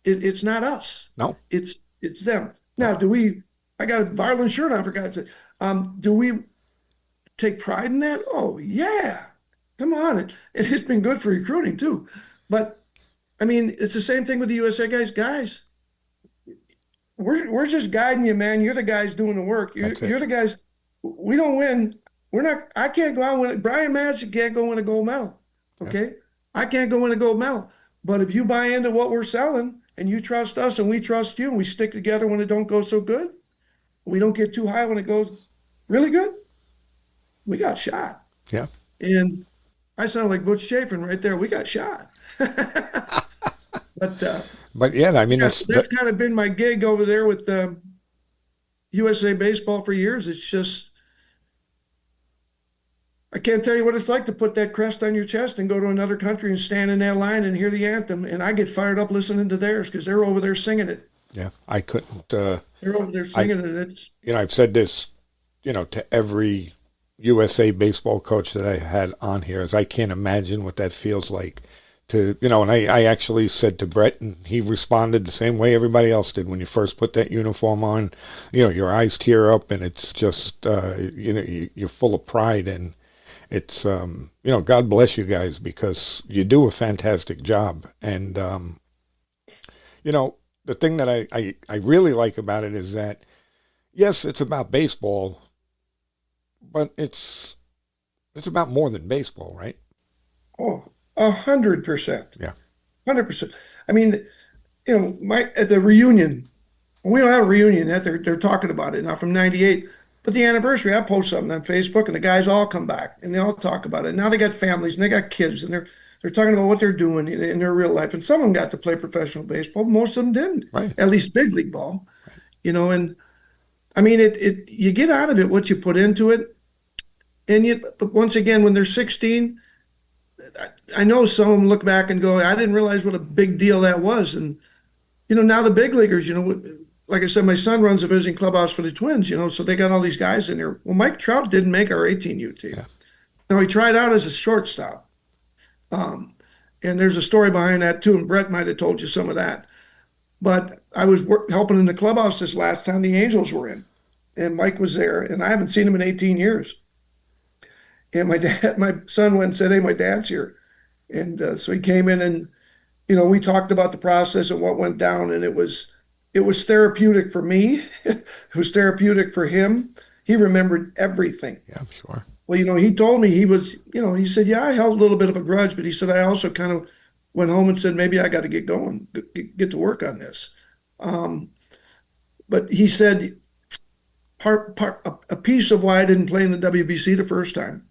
It's not us. No. It's them. Now, I got a violent shirt on, for God's sake. Do we take pride in that? Oh, yeah. Come on. It's been good for recruiting, too. But, I mean, it's the same thing with the USA guys. Guys, we're just guiding you, man. You're the guys doing the work. You're the guys. We don't win. I can't go out and win. Brian Madsen can't go win a gold medal. Okay? Yeah. I can't go win a gold medal. But if you buy into what we're selling and you trust us and we trust you and we stick together when it don't go so good, we don't get too high when it goes really good, we got shot. Yeah. And I sound like Butch Chafin right there. We got shot. But yeah, I mean, that's kind of been my gig over there with USA Baseball for years. It's just, I can't tell you what it's like to put that crest on your chest and go to another country and stand in that line and hear the anthem. And I get fired up listening to theirs because they're over there singing it. Yeah, I couldn't. They're over there singing it. I've said this, to every USA baseball coach that I had on here, is I can't imagine what that feels like. And I actually said to Brett, and he responded the same way everybody else did. When you first put that uniform on, your eyes tear up, and it's just, you're full of pride. And it's, God bless you guys, because you do a fantastic job. And, the thing that I really like about it is that, yes, it's about baseball, but it's about more than baseball, right? Oh, 100%. Yeah. 100%. I mean, at the reunion, we don't have a reunion yet. They're talking about it now from '98. But the anniversary, I post something on Facebook, and the guys all come back and they all talk about it. Now they got families and they got kids, and they're talking about what they're doing in their real life. And some of them got to play professional baseball. Most of them didn't. Right. At least big league ball. Right. And I mean, you get out of it what you put into it. But once again, when they're 16, I know some of them look back and go, I didn't realize what a big deal that was. And, now the big leaguers, like I said, my son runs a visiting clubhouse for the Twins, so they got all these guys in there. Well, Mike Trout didn't make our 18U team. Yeah. Now, he tried out as a shortstop. And there's a story behind that, too, and Brett might have told you some of that. But I was helping in the clubhouse this last time the Angels were in, and Mike was there, and I haven't seen him in 18 years. And my son went and said, hey, my dad's here. And so he came in and, we talked about the process and what went down. And it was therapeutic for me. It was therapeutic for him. He remembered everything. Yeah, I'm sure. Well, he told me he said, yeah, I held a little bit of a grudge, but he said, I also kind of went home and said, maybe I got to get going, get to work on this. But he said, a piece of why I didn't play in the WBC the first time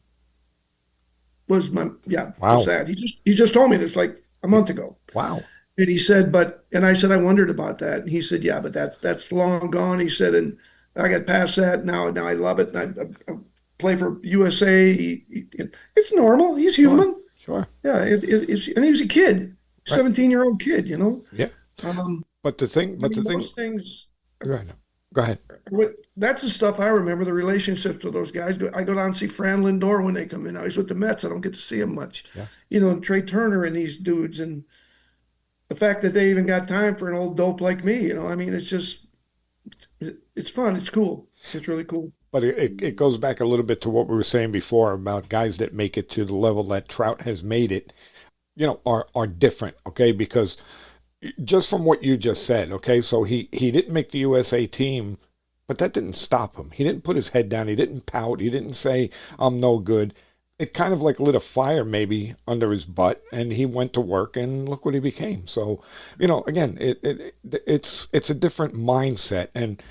was wow. sad. He just told me this like a month ago. Wow. And he said, and I said, I wondered about that. And he said, yeah, but that's long gone. He said, and I got past that now. Now I love it. And I play for USA. It's normal. He's human. Sure. Yeah. And he was a kid, 17-year-old kid. Yeah. But those things. Go ahead. That's the stuff I remember, the relationships with those guys. I go down and see Fran Lindor when they come in. I was with the Mets. I don't get to see him much. Yeah. And Trey Turner and these dudes. And the fact that they even got time for an old dope like me, I mean, it's just, it's fun. It's cool. It's really cool. But it goes back a little bit to what we were saying before about guys that make it to the level that Trout has made it, are different, okay? Because just from what you just said, okay, so he didn't make the USA team, but that didn't stop him. He didn't put his head down. He didn't pout. He didn't say, I'm no good. It kind of like lit a fire maybe under his butt, and he went to work, and look what he became. So, again, it's a different mindset. And,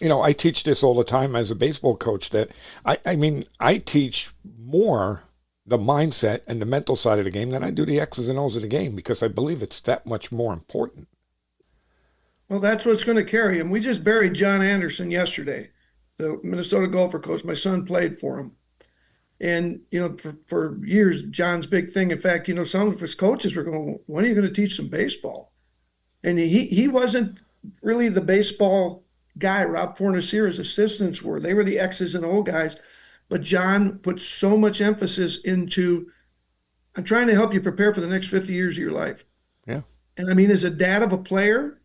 I teach this all the time as a baseball coach that, I teach more the mindset and the mental side of the game than I do the X's and O's of the game, because I believe it's that much more important. Well, that's what's going to carry him. We just buried John Anderson yesterday, the Minnesota golfer coach. My son played for him. And, for years, John's big thing, in fact, some of his coaches were going, when are you going to teach some baseball? And he wasn't really the baseball guy. Rob Fornaciera's assistants were. They were the X's and O guys. But John put so much emphasis into I'm trying to help you prepare for the next 50 years of your life. Yeah. And I mean, as a dad of a player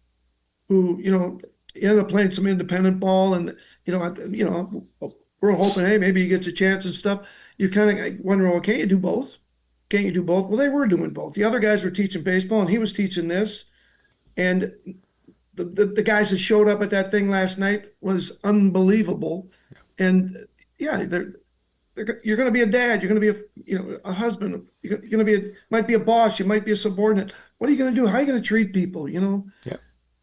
who, he ended up playing some independent ball, and we're hoping, hey, maybe he gets a chance and stuff. You kind of wonder, well, can't you do both? Can't you do both? Well, they were doing both. The other guys were teaching baseball, and he was teaching this. And the guys that showed up at that thing last night was unbelievable. And yeah, you're going to be a dad. You're going to be a husband. You're going to be might be a boss. You might be a subordinate. What are you going to do? How are you going to treat people? Yeah.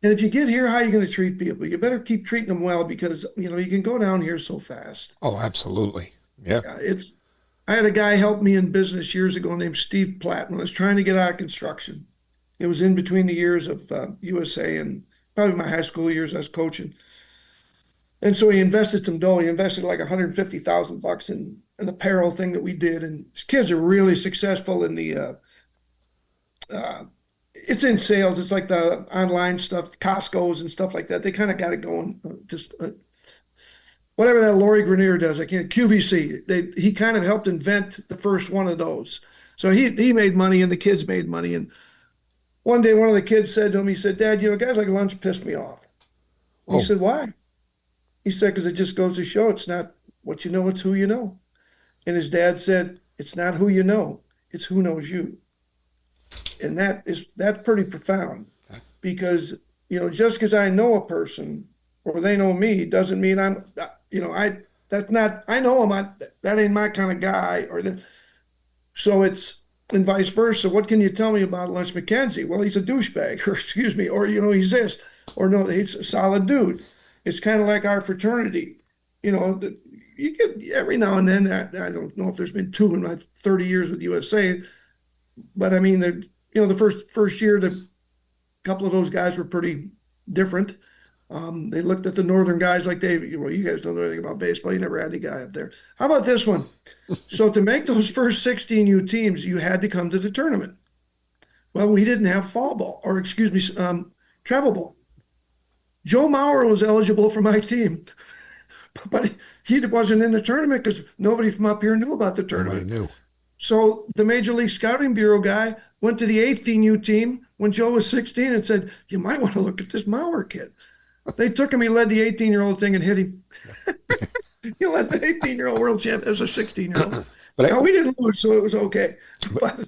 And if you get here, how are you going to treat people? You better keep treating them well, because you can go down here so fast. Oh, absolutely. Yeah. I had a guy help me in business years ago named Steve Platt when I was trying to get out of construction. It was in between the years of USA and probably my high school years I was coaching. And so he invested some dough. He invested like $150,000 in an apparel thing that we did. And his kids are really successful in the, it's in sales. It's like the online stuff, Costco's and stuff like that. They kind of got it going. Whatever that Lori Grenier does, QVC. He kind of helped invent the first one of those. So he made money and the kids made money. And one day, one of the kids said to him, he said, "Dad, guys like lunch pissed me off." He said, "Why?" He said, "Because it just goes to show it's not what you know, it's who you know." And his dad said, "It's not who you know, it's who knows you." And that's pretty profound, because, just because I know a person or they know me doesn't mean I know him, that ain't my kind of guy, so it's, and vice versa. What can you tell me about Lunch McKenzie? Well, he's a douchebag, or excuse me, or, he's this, or no, he's a solid dude. It's kind of like our fraternity. You get every now and then, I don't know if there's been two in my 30 years with USA, but I mean, the first year, a couple of those guys were pretty different. They looked at the Northern guys like you guys don't know anything about baseball. You never had any guy up there. How about this one? So to make those first 16U teams, you had to come to the tournament. Well, we didn't have fall ball, or excuse me, travel ball. Joe Mauer was eligible for my team, but he wasn't in the tournament because nobody from up here knew about the tournament. Nobody knew. So the Major League Scouting Bureau guy went to the 18U team when Joe was 16 and said, "You might want to look at this Mauer kid." They took him. He led the 18-year-old thing and hit him. He led the 18-year-old world champ as a 16-year-old. But we didn't lose, so it was okay.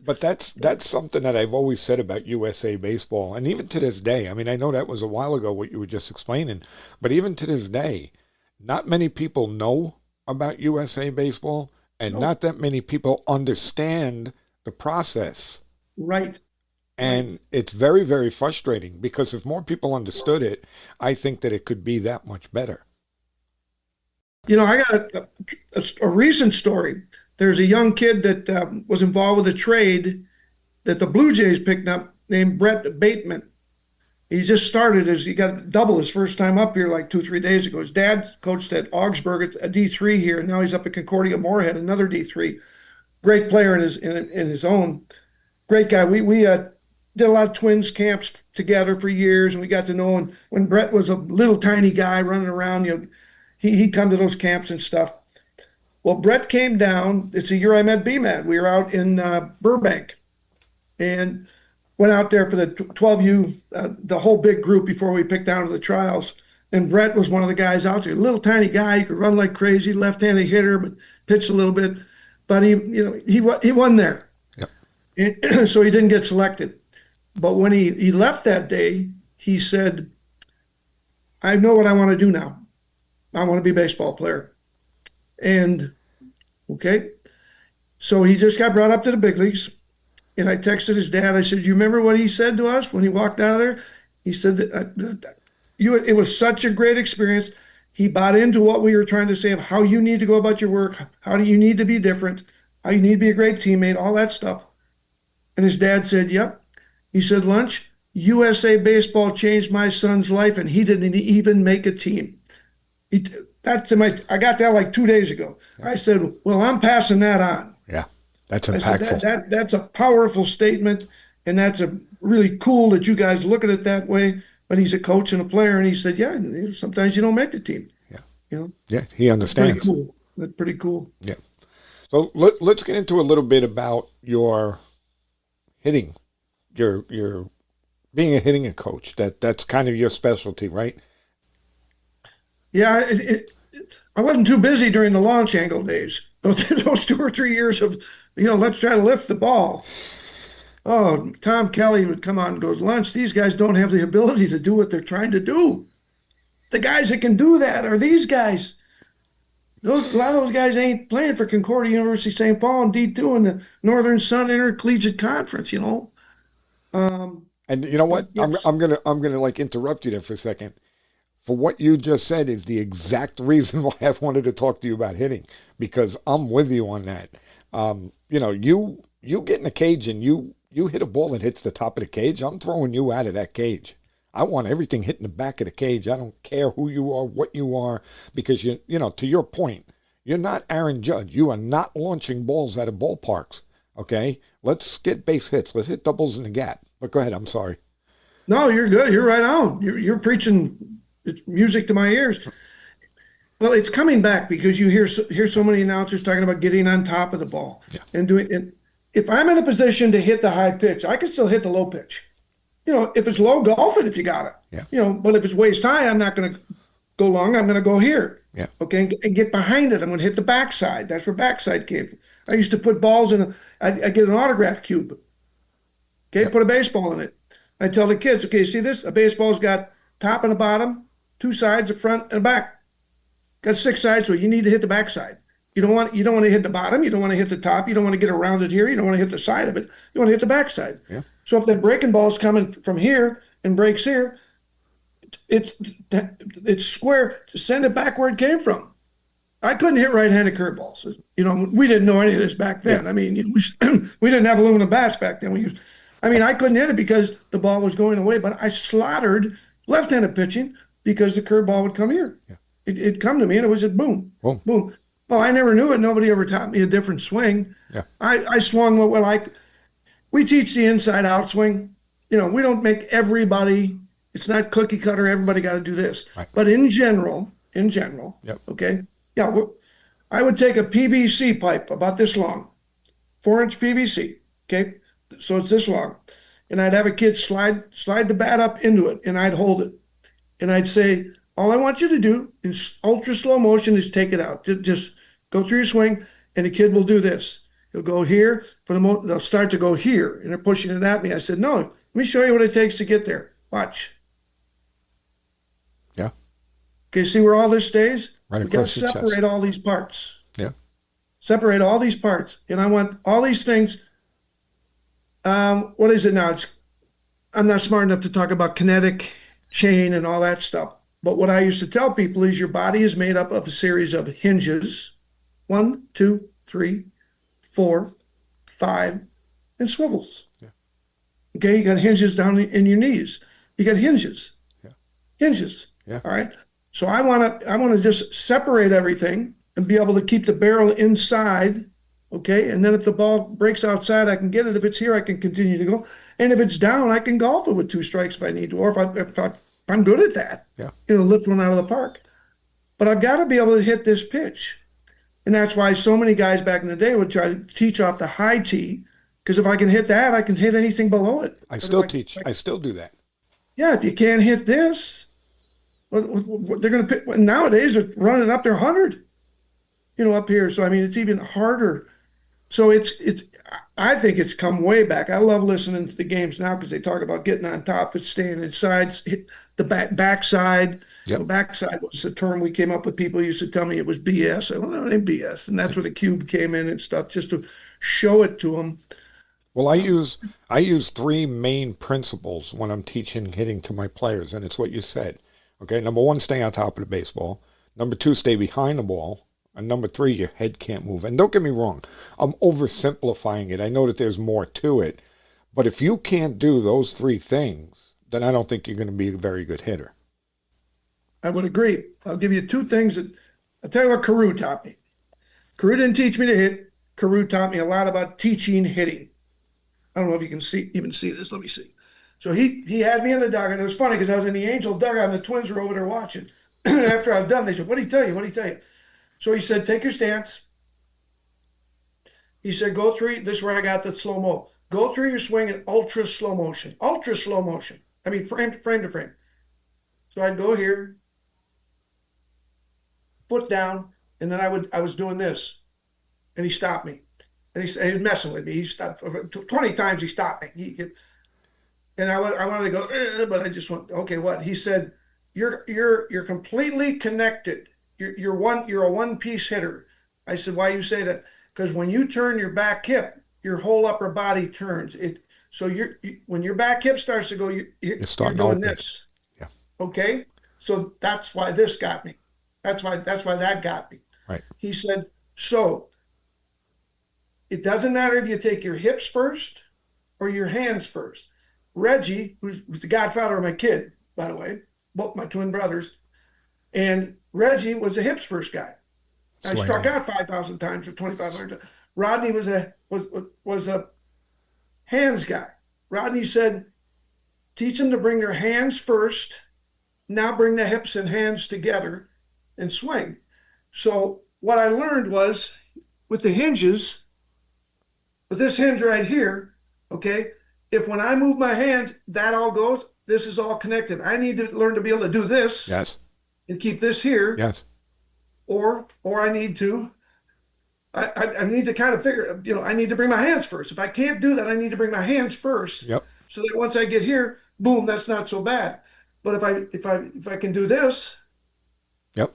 But that's something that I've always said about USA baseball, and even to this day. I mean, I know that was a while ago what you were just explaining, but even to this day, not many people know about USA baseball, and not that many people understand the process. Right. And it's very, very frustrating, because if more people understood it, I think that it could be that much better. I got a recent story. There's a young kid that was involved with a trade that the Blue Jays picked up named Brett Bateman. He just started he got double his first time up here like 2-3 days ago. His dad coached at Augsburg at a D3 here, and now he's up at Concordia Moorhead, another D3. Great player in his own. Great guy. We did a lot of twins camps together for years, and we got to know him. When Brett was a little tiny guy running around, he'd come to those camps and stuff. Well, Brett came down. It's the year I met BMAD. We were out in Burbank and went out there for the 12U, the whole big group before we picked down to the trials. And Brett was one of the guys out there, little tiny guy. He could run like crazy, left-handed hitter, but pitched a little bit. But he won there. Yep. And so he didn't get selected. But when he left that day, he said, "I know what I want to do now. I want to be a baseball player." And okay, so he just got brought up to the big leagues. And I texted his dad. I said, "You remember what he said to us when he walked out of there?" He said that it was such a great experience. He bought into what we were trying to say of how you need to go about your work, how do you need to be different, how you need to be a great teammate, all that stuff. And his dad said, "Yep." He said, "Lunch, USA baseball changed my son's life, and he didn't even make a team." I got that like 2 days ago. I said, "Well, I'm passing that on." Yeah, that's impactful. That's a powerful statement, and that's a really cool that you guys look at it that way. But he's a coach and a player, and he said, "Yeah, sometimes you don't make the team." Yeah. Yeah, he understands. That's pretty cool. Yeah. So let's get into a little bit about your hitting. You're being a hitting coach. That's kind of your specialty, right? Yeah, I wasn't too busy during the launch angle days. Those 2 or 3 years of, let's try to lift the ball. Oh, Tom Kelly would come on and goes, Lunch, these guys don't have the ability to do what they're trying to do. The guys that can do that are these guys. A lot of those guys ain't playing for Concordia University, St. Paul, and D2 in the Northern Sun Intercollegiate Conference. And you know what? Yes. I'm gonna like interrupt you there for a second. For what you just said is the exact reason why I wanted to talk to you about hitting, because I'm with you on that. You get in the cage and you hit a ball that hits the top of the cage, I'm throwing you out of that cage. I want everything hitting the back of the cage. I don't care who you are, what you are, because to your point, you're not Aaron Judge. You are not launching balls out of ballparks. Okay, let's get base hits. Let's hit doubles in the gap. But go ahead. I'm sorry. No, you're good. You're right on. You're preaching. It's music to my ears. Well, it's coming back because you hear so many announcers talking about getting on top of the ball and doing. And if I'm in a position to hit the high pitch, I can still hit the low pitch. If it's low, golf it if you got it. Yeah. But if it's waist high, I'm not going to go long. I'm going to go here. Yeah. Okay, and get behind it. I'm going to hit the backside. That's where backside came from. I used to put balls in. I get an autograph cube. Okay, put a baseball in it. I tell the kids, okay, see this? A baseball's got top and a bottom, 2 sides, a front and a back. Got 6 sides, so you need to hit the backside. You don't want to hit the bottom. You don't want to hit the top. You don't want to get around it here. You don't want to hit the side of it. You want to hit the backside. Yeah. So if that breaking ball's coming from here and breaks here, it's square to send it back where it came from. I couldn't hit right-handed curveballs. We didn't know any of this back then. Yeah. I mean, we didn't have aluminum bats back then. I couldn't hit it because the ball was going away, but I slaughtered left-handed pitching because the curveball would come here. Yeah. It'd come to me and it was a boom, Boom. boom. Well, I never knew it. Nobody ever taught me a different swing. Yeah. I swung we teach the inside-out swing. We don't make everybody. It's not cookie cutter. Everybody got to do this. Right. But in general, Yep. okay, yeah, I would take a PVC pipe about this long, 4-inch PVC. Okay, so it's this long, and I'd have a kid slide the bat up into it, and I'd hold it, and I'd say, all I want you to do in ultra slow motion is take it out. Just go through your swing, and the kid will do this. He'll go here they'll start to go here, and they're pushing it at me. I said, no, let me show you what it takes to get there. Watch. Yeah. Okay, see where all this stays? Right We got to across your chest. separate all these parts. Yeah. Separate all these parts. And I want all these things. What is it now? I'm not smart enough to talk about kinetic chain and all that stuff. But what I used to tell people is your body is made up of a series of hinges. 1, 2, 3, 4, 5, and swivels. Yeah. Okay, you got hinges down in your knees. You got hinges. Yeah. Hinges. Yeah. All right. So I want to just separate everything and be able to keep the barrel inside. Okay. And then if the ball breaks outside, I can get it. If it's here, I can continue to go. And if it's down, I can golf it with 2 strikes if I need to, or if I'm good at that. Yeah. Lift one out of the park. But I've got to be able to hit this pitch. And that's why so many guys back in the day would try to teach off the high tee, because if I can hit that, I can hit anything below it. I still teach. I still do that. Yeah, if you can't hit this, they're going to pick. Nowadays, they're running up their 100, up here. So, it's even harder. So I think it's come way back. I love listening to the games now because they talk about getting on top, it's staying inside, hit the backside. Yep. The backside was the term we came up with. People used to tell me it was BS. I said, well, no, it ain't BS. And that's where the cube came in and stuff, just to show it to them. Well, I use 3 main principles when I'm teaching hitting to my players, and it's what you said. Okay, number 1, stay on top of the baseball. Number 2, stay behind the ball. And number 3, your head can't move. And don't get me wrong, I'm oversimplifying it. I know that there's more to it. But if you can't do those 3 things, then I don't think you're going to be a very good hitter. I would agree. I'll give you 2 things. I'll tell you what Carew taught me. Carew didn't teach me to hit. Carew taught me a lot about teaching hitting. I don't know if you can even see this. Let me see. So he had me in the dugout. It was funny because I was in the Angel dugout and the Twins were over there watching. After I was done, they said, what did he tell you? What did he tell you? So he said, take your stance. He said, go through. This is where I got the slow-mo. Go through your swing in ultra slow motion. Ultra slow motion. I mean, frame to frame. So I'd go here, foot down, and then I was doing this, and he stopped me, and he was messing with me. He stopped 20 times. He stopped me. And I wanted to go, but I just went, okay, what? He said, you're completely connected. You're a one-piece hitter. I said, why you say that? Because when you turn your back hip, your whole upper body turns. So when your back hip starts to go, you're doing this. Yeah. Okay. So that's why this got me. That's why that got me. Right. He said, so it doesn't matter if you take your hips first or your hands first. Reggie, who's the godfather of my kid, by the way, both my twin brothers, and Reggie was a hips first guy. I struck out 5,000 times or 2,500. Rodney was a hands guy. Rodney said, teach them to bring their hands first. Now bring the hips and hands together and swing. So what I learned was with the hinges, with this hinge right here, okay, if when I move my hands, that all goes, this is all connected. I need to learn to be able to do this. Yes. And keep this here. Yes. Or I need to kind of figure, I need to bring my hands first. If I can't do that, I need to bring my hands first. Yep. So that once I get here, boom, that's not so bad. But if I can do this, yep,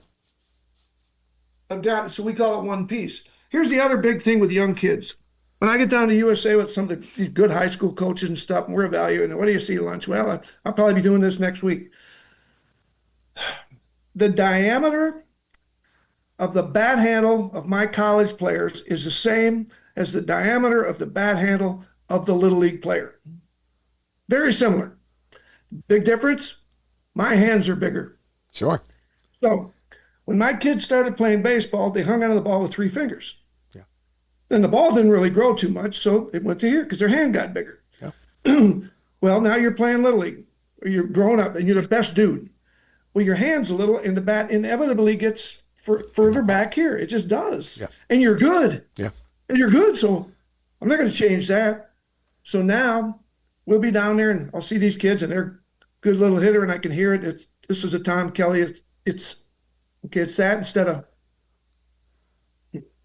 I've got it. So we call it one piece. Here's the other big thing with young kids. When I get down to USA with some of these good high school coaches and stuff, and we're evaluating, what do you see at lunch? Well, I'll probably be doing this next week. The diameter of the bat handle of my college players is the same as the diameter of the bat handle of the Little League player. Very similar. Big difference, my hands are bigger. Sure. So when my kids started playing baseball, they hung onto the ball with 3 fingers. Yeah. And the ball didn't really grow too much, so it went to here because their hand got bigger. Yeah. Well, now you're playing Little League, or you're growing up and you're the best dude. Well, your hand's a little, and the bat inevitably gets further back here. It just does. Yeah. And you're good. Yeah. And you're good. So I'm not going to change that. So now we'll be down there and I'll see these kids and they're good little hitter and I can hear it. This is a Tom Kelly. It's okay. It's that instead of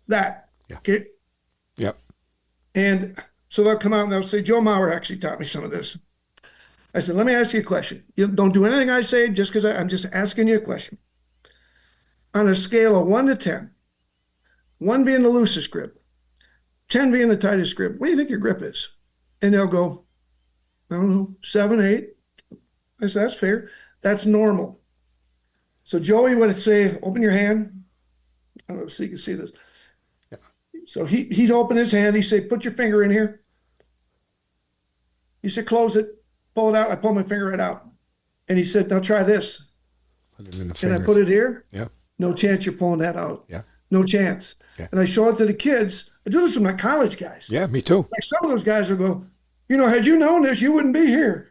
that. Yeah. Okay. Yep. And so they'll come out and they'll say, Joe Mauer actually taught me some of this. I said, let me ask you a question. You don't do anything I say just because I'm just asking you a question. On a scale of 1 to 10, 1 being the loosest grip, 10 being the tightest grip, what do you think your grip is? And they'll go, I don't know, 7, 8. I said, that's fair. That's normal. So Joey would say, open your hand. I don't know so you can see this. Yeah. So he'd open his hand. He'd say, put your finger in here. He said, close it. Pull it out. I pull my finger right out. And he said, now try this. Put it in the And fingers. I put it here. Yeah. No chance you're pulling that out. Yeah. No chance. Yeah. And I show it to the kids. I do this with my college guys. Yeah, me too. Like some of those guys will go, had you known this, you wouldn't be here.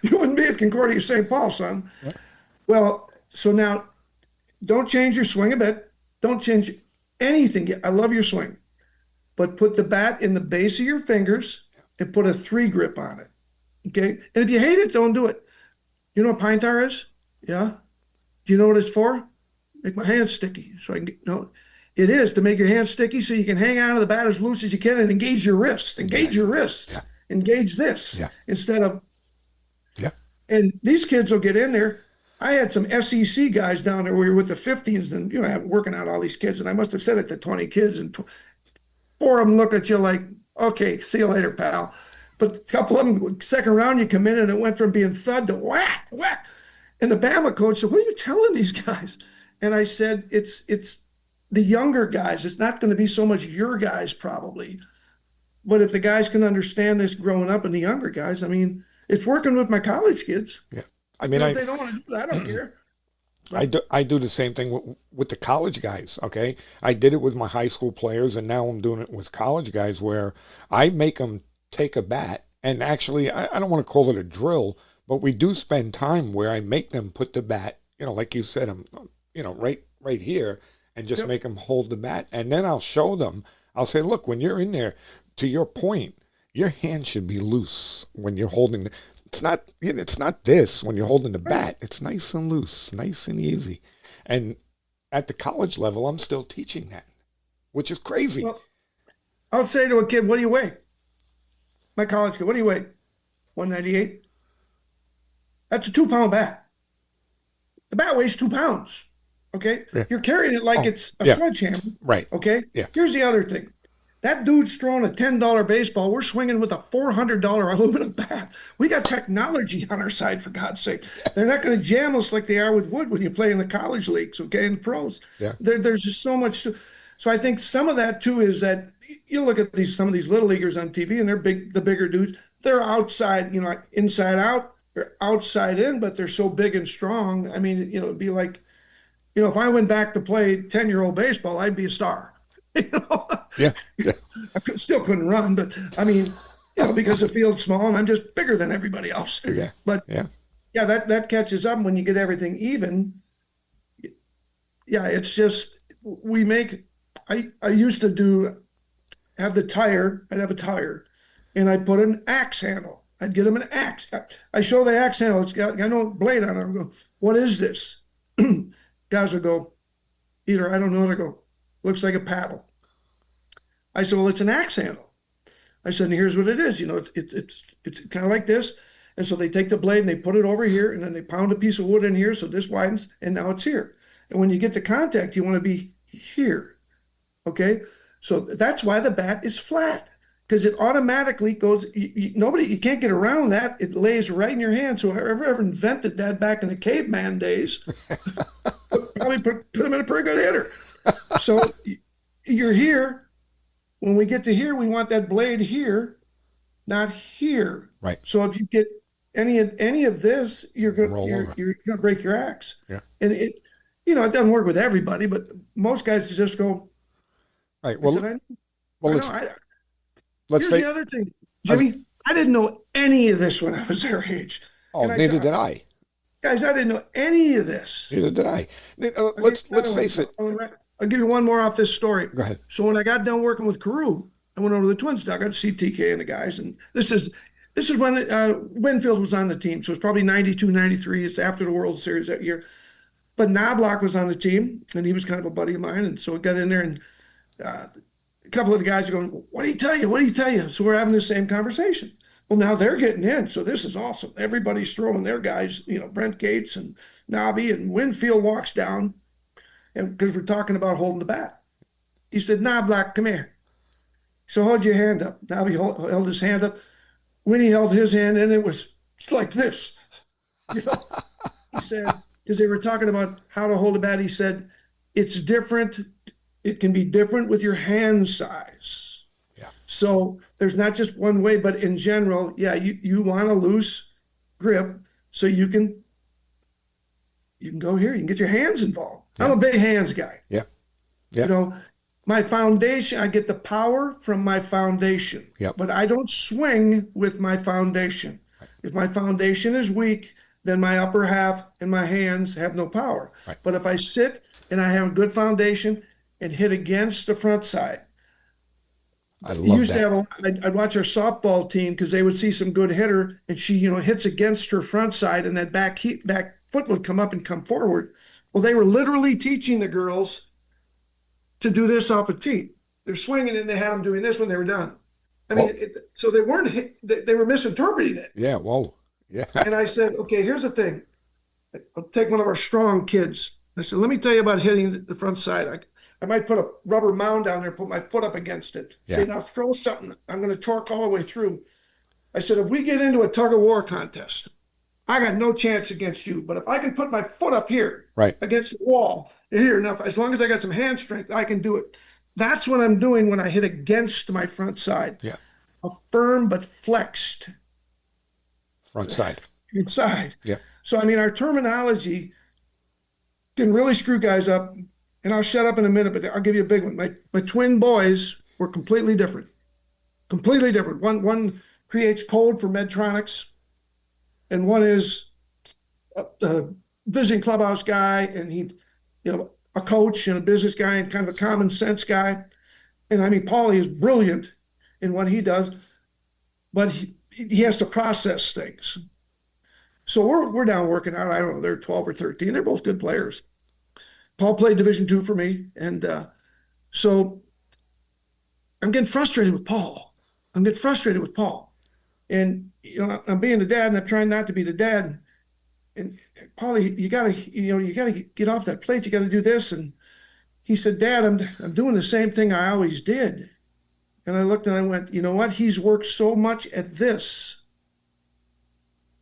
You wouldn't be at Concordia St. Paul, son. Yeah. Well, so now don't change your swing a bit. Don't change anything. I love your swing. But put the bat in the base of your fingers and put a 3 grip on it. Okay? And if you hate it, don't do it. You know what pine tar is? Yeah? Do you know what it's for? Make my hands sticky. So I can get, no. It is to make your hands sticky so you can hang on to the bat as loose as you can and engage your wrists. Engage your wrists. Yeah. Engage this. Yeah. Instead of. Yeah. And these kids will get in there. I had some SEC guys down there. We were with the 15s and, working out all these kids. And I must have said it to 20 kids. And 4 of them look at you like, okay, see you later, pal. But a couple of them, second round, you come in and it went from being thud to whack, whack. And the Bama coach said, what are you telling these guys? And I said, it's the younger guys. It's not going to be so much your guys probably. But if the guys can understand this growing up and the younger guys, I mean, it's working with my college kids. Yeah. I mean, if they don't want to do that, I don't care. I do the same thing with the college guys, okay? I did it with my high school players, and now I'm doing it with college guys where I make them take a bat. And actually, I don't want to call it a drill, but we do spend time where I make them put the bat, like you said, right here, and just make them hold the bat. And then I'll show them. I'll say, look, when you're in there, to your point, Your hand should be loose when you're holding. It's not this when you're holding the bat. It's nice and loose, nice and easy. And at the college level, I'm still teaching that, which is crazy. Well, I'll say to a kid, "What do you weigh?" My college kid, "What do you weigh?" 198. That's a 2-pound bat. The bat weighs 2 pounds. Okay, Yeah. you're carrying it like it's a yeah. sledgehammer. Right. Okay. Yeah. Here's the other thing. That dude's throwing a $10 baseball. We're swinging with a $400 aluminum bat. We got technology on our side, for God's sake. They're not going to jam us like they are with wood when you play in the college leagues, okay, and the pros. Yeah. There's just so much. So I think some of that too is that you look at some of these little leaguers on TV, and they're big, the bigger dudes. They're outside, like inside out. They're outside in, but they're so big and strong. I mean, it'd be like, if I went back to play 10-year-old baseball, I'd be a star. Yeah. Still couldn't run, but I mean, because the field's small and I'm just bigger than everybody else. Yeah. But yeah, that catches up when you get everything even. Yeah, it's just I used to have the tire. I'd have a tire, and I'd put an axe handle. I'd get him an axe. I show the axe handle. It's got no blade on it. I go, "What is this?" Guys would go, "Either I don't know." I go, "Looks like a paddle." I said, "Well, it's an axe handle." I said, "And here's what it is. It's kind of like this." And so they take the blade and they put it over here, and then they pound a piece of wood in here, so this widens, and now it's here. And when you get to contact, you want to be here. Okay? So that's why the bat is flat, because it automatically goes. You can't get around that. It lays right in your hand. So whoever ever invented that back in the caveman days probably put him in a pretty good hitter. So you're here. When we get to here, we want that blade here, not here. Right. So if you get any of this, you're going to break your axe. Yeah. And it doesn't work with everybody, but most guys just go. Right. Well, here's the other thing, Jimmy. I didn't know any of this when I was their age. Oh, neither did I. Guys, I didn't know any of this. Neither did I. Let's face it. I'll give you one more off this story. Go ahead. So when I got done working with Carew, I went over to the Twins dugout to see TK and the guys. And this is when Winfield was on the team. So it's probably 92, 93. It's after the World Series that year. But Knobloch was on the team, and he was kind of a buddy of mine. And so I got in there, and a couple of the guys are going, "What did he tell you? What did he tell you?" So we're having the same conversation. Well, now they're getting in. So this is awesome. Everybody's throwing their guys, Brent Gates and Nobby, and Winfield walks down. And because we're talking about holding the bat, he said, "Knobloch, come here." So hold your hand up. Nobby held his hand up. Winnie held his hand, and it was like this. He said, because they were talking about how to hold a bat, he said, "It's different. It can be different with your hand size." Yeah. So there's not just one way, but in general, yeah, you want a loose grip so you can go here. You can get your hands involved. Yeah. I'm a big hands guy. Yeah. Yeah. My foundation, I get the power from my foundation. Yep. But I don't swing with my foundation. Right. If my foundation is weak, then my upper half and my hands have no power. Right. But if I sit and I have a good foundation and hit against the front side, I love that. I'd watch our softball team because they would see some good hitter, and she, hits against her front side, and that back foot would come up and come forward. Well, they were literally teaching the girls to do this off a tee. They're swinging, and they had them doing this when they were done. I mean, so they weren't. They were misinterpreting it. Yeah. Whoa. Yeah. And I said, "Okay, here's the thing. I'll take one of our strong kids." I said, "Let me tell you about hitting the front side. I might put a rubber mound down there, put my foot up against it. Yeah. Say, now throw something. I'm going to torque all the way through." I said, "If we get into a tug of war contest, I got no chance against you. But if I can put my foot up here, right, against the wall, here enough, as long as I got some hand strength, I can do it." That's what I'm doing when I hit against my front side. Yeah. A firm but flexed front side. Inside. Yeah. So, I mean, our terminology can really screw guys up. And I'll shut up in a minute, but I'll give you a big one. My twin boys were completely different. Completely different. One creates code for Medtronics, and one is a visiting clubhouse guy, and he, a coach and a business guy and kind of a common sense guy. And I mean, Paulie is brilliant in what he does. but he has to process things. So we're down working out. I don't know, they're 12 or 13. They're both good players. Paul played Division II for me. And so I'm getting frustrated with Paul. And, I'm being the dad and I'm trying not to be the dad. And Paulie, you gotta get off that plate. You gotta do this. And he said, Dad, I'm doing the same thing I always did. And I looked and I went, you know what? He's worked so much at this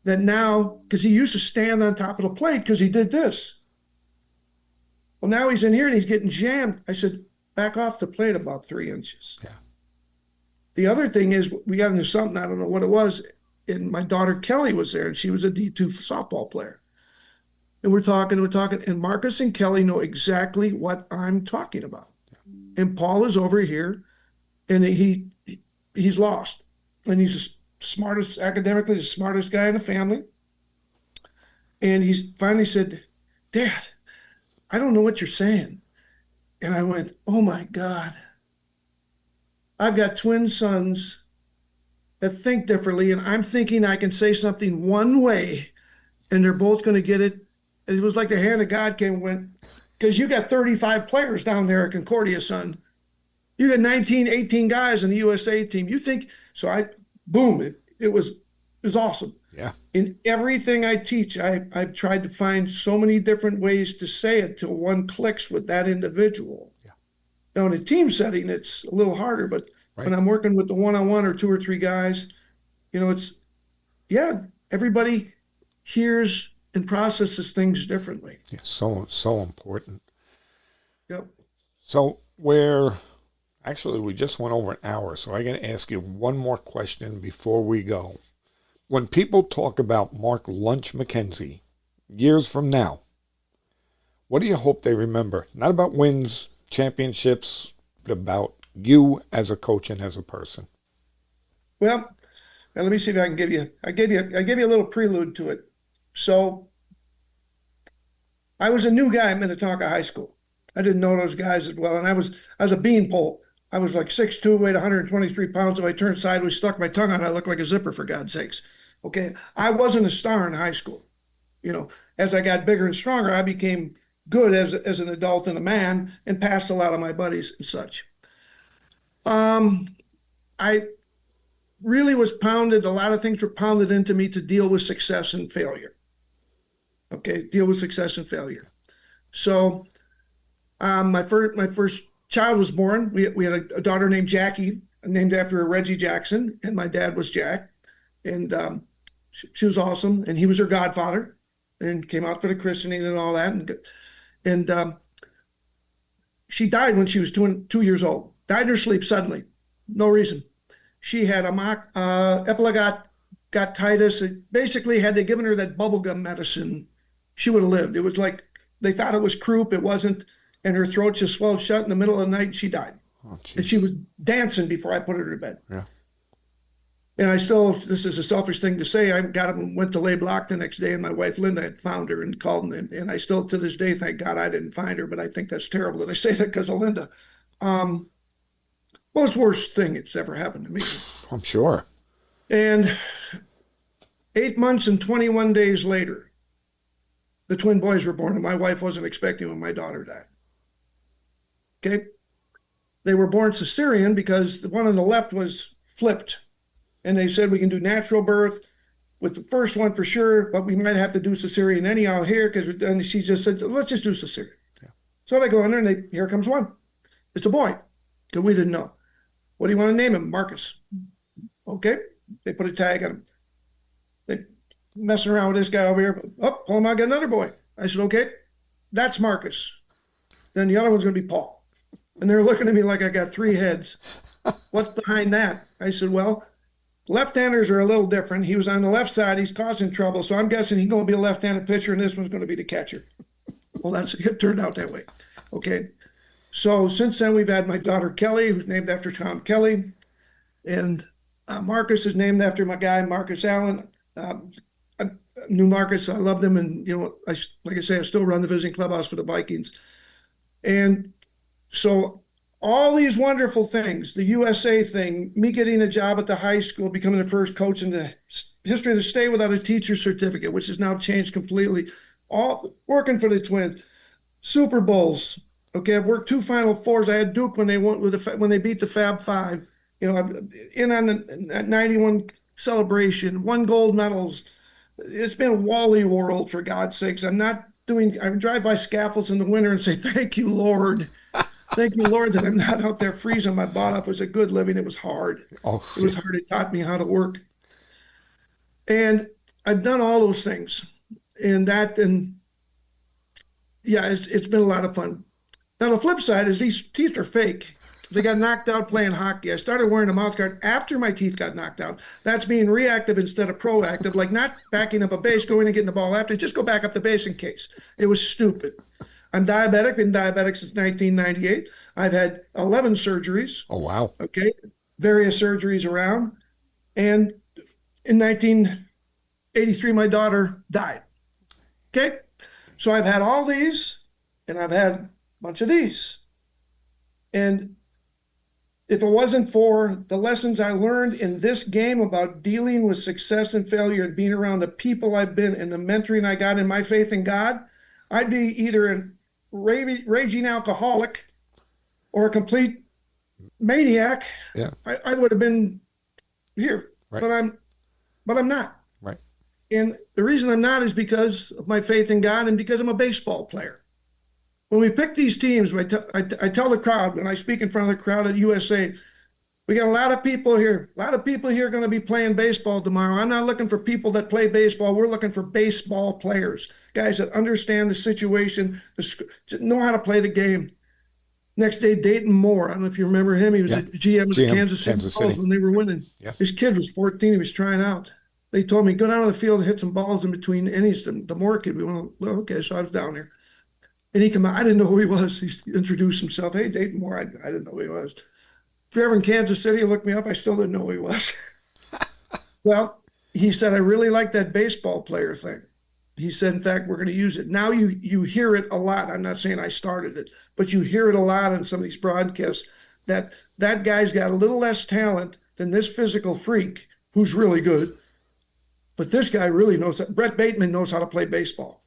that now, because he used to stand on top of the plate because he did this. Well, now he's in here and he's getting jammed. I said, back off the plate about 3 inches. Yeah. The other thing is we got into something, I don't know what it was, and my daughter Kelly was there, and she was a D2 softball player. And we're talking, and Marcus and Kelly know exactly what I'm talking about. Yeah. And Paul is over here, and he's lost. And he's academically the smartest guy in the family. And he's finally said, Dad, I don't know what you're saying. And I went, oh my God. I've got twin sons that think differently, and I'm thinking I can say something one way, and they're both going to get it. And it was like the hand of God came and went, because you got 35 players down there at Concordia, son. You got 19, 18 guys in the USA team. You think, so boom, it was awesome. Yeah. In everything I teach, I've tried to find so many different ways to say it till one clicks with that individual. Yeah. Now, in a team setting, it's a little harder, but right. When I'm working with the one-on-one or 2 or 3 guys, everybody hears and processes things differently. Yeah, so important. Yep. So we just went over an hour, so I'm going to ask you one more question before we go. When people talk about Mark Lunch McKenzie years from now, what do you hope they remember? Not about wins, championships, but about you as a coach and as a person. Well, let me see if I can give you. I gave you a little prelude to it. So, I was a new guy at Minnetonka High School. I didn't know those guys as well, and I was a beanpole. I was like 6'2", weighed 123 pounds. If I turned sideways, stuck my tongue out, I looked like a zipper, for God's sakes. Okay, I wasn't a star in high school. As I got bigger and stronger, I became good as an adult and a man, and passed a lot of my buddies and such. I really was pounded. A lot of things were pounded into me to deal with success and failure. Okay, deal with success and failure. So, my first child was born. We had a daughter named Jackie, named after Reggie Jackson, and my dad was Jack, and she was awesome. And he was her godfather, and came out for the christening and all that. And she died when she was 2 years old. Died in her sleep suddenly, no reason. She had epiglottitis. Basically, had they given her that bubblegum medicine, she would have lived. It was like they thought it was croup. It wasn't. And her throat just swelled shut in the middle of the night, and she died. Oh, and she was dancing before I put her to bed. Yeah. And this is a selfish thing to say, I got up and went to lay block the next day, and my wife Linda had found her and called me. And I still, to this day, thank God I didn't find her, but I think that's terrible that I say that because of Linda. Well, it's the worst thing that's ever happened to me. I'm sure. And 8 months and 21 days later, the twin boys were born, and my wife wasn't expecting when my daughter died. Okay? They were born cesarean because the one on the left was flipped. And they said we can do natural birth with the first one for sure, but we might have to do cesarean anyhow here, and she just said, let's just do cesarean. Yeah. So they go in there, and here comes one. It's a boy, because we didn't know. What do you want to name him? Marcus. Okay. They put a tag on him. They messing around with this guy over here. Oh, hold on, I got another boy. I said, okay, that's Marcus. Then the other one's going to be Paul. And they're looking at me like I got 3 heads. What's behind that? I said, well, left-handers are a little different. He was on the left side. He's causing trouble. So I'm guessing he's going to be a left-handed pitcher, and this one's going to be the catcher. Well, it turned out that way. Okay. So since then, we've had my daughter Kelly, who's named after Tom Kelly. And Marcus is named after my guy, Marcus Allen. I knew Marcus. I loved him. And, like I say, I still run the visiting clubhouse for the Vikings. And so all these wonderful things, the USA thing, me getting a job at the high school, becoming the first coach in the history of the state without a teacher's certificate, which has now changed completely. All working for the Twins, Super Bowls. Okay, I've worked 2 Final Fours. I had Duke when they went with when they beat the Fab Five. You know, I'm in on the '91 celebration, 1 gold medals. It's been a Wally world, for God's sakes. I'm not doing. I drive by scaffolds in the winter and say, "Thank you, Lord." Thank you, Lord, that I'm not out there freezing my butt off. It was a good living. It was hard. Oh, It was hard. It taught me how to work. And I've done all those things. And yeah, it's been a lot of fun. Now, the flip side is these teeth are fake. They got knocked out playing hockey. I started wearing a mouth guard after my teeth got knocked out. That's being reactive instead of proactive, like not backing up a base, going and getting the ball after. Just go back up the base in case. It was stupid. I'm diabetic, been diabetic since 1998. I've had 11 surgeries. oh wow. Okay. Various surgeries around. And in 1983, my daughter died. Okay. So I've had all these and I've had a bunch of these. And if it wasn't for the lessons I learned in this game about dealing with success and failure and being around the people I've been and the mentoring I got in my faith in God, I'd be either a raging alcoholic or a complete maniac. Yeah. I would have been here, Right. but I'm not. Right. And the reason I'm not is because of my faith in God and because I'm a baseball player. When we pick these teams, I tell the crowd, when I speak in front of the crowd at USA, we got a lot of people here. A lot of people here are going to be playing baseball tomorrow. I'm not looking for people that play baseball. We're looking for baseball players, guys that understand the situation, know how to play the game. Next day, Dayton Moore. I don't know if you remember him. He was a GM of the Kansas City Bulls when they were winning. Yeah. His kid was 14. He was trying out. They told me, go down to the field and hit some balls in between innings. The Moore kid, we went, well, okay, so I was down there. And he came out. I didn't know who he was. He introduced himself. Hey, Dayton Moore. I didn't know who he was. If you're ever in Kansas City, you look me up. I still didn't know who he was. Well, he said, I really like that baseball player thing. He said, in fact, we're going to use it. Now you hear it a lot. I'm not saying I started it, but you hear it a lot on some of these broadcasts that guy's got a little less talent than this physical freak who's really good. But this guy really knows that. Brett Bateman knows how to play baseball.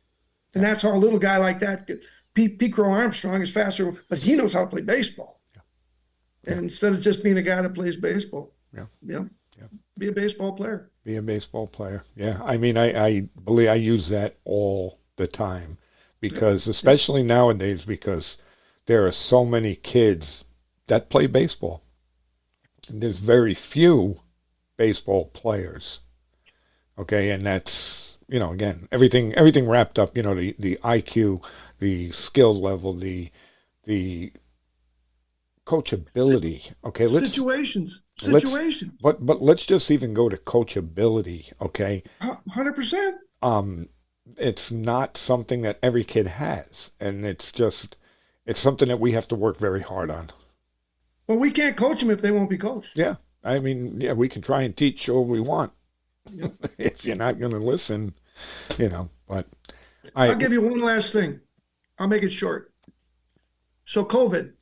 And that's how a little guy like that, Pete Crow Armstrong is faster, but he knows how to play baseball. Yeah. And instead of just being a guy that plays baseball, be a baseball player. Be a baseball player. Yeah. I mean, I believe I use that all the time because, especially nowadays, because there are so many kids that play baseball. And there's very few baseball players. Okay. And that's, you know, again, everything wrapped up, you know, the IQ, the skill level, the coachability. Okay, situations. But let's just even go to coachability. Okay, 100%. It's not something that every kid has, and it's something that we have to work very hard on. Well, we can't coach them if they won't be coached. Yeah, I mean, yeah, we can try and teach all we want. Yep. If you're not going to listen, you know, but I'll give you one last thing. I'll make it short. So COVID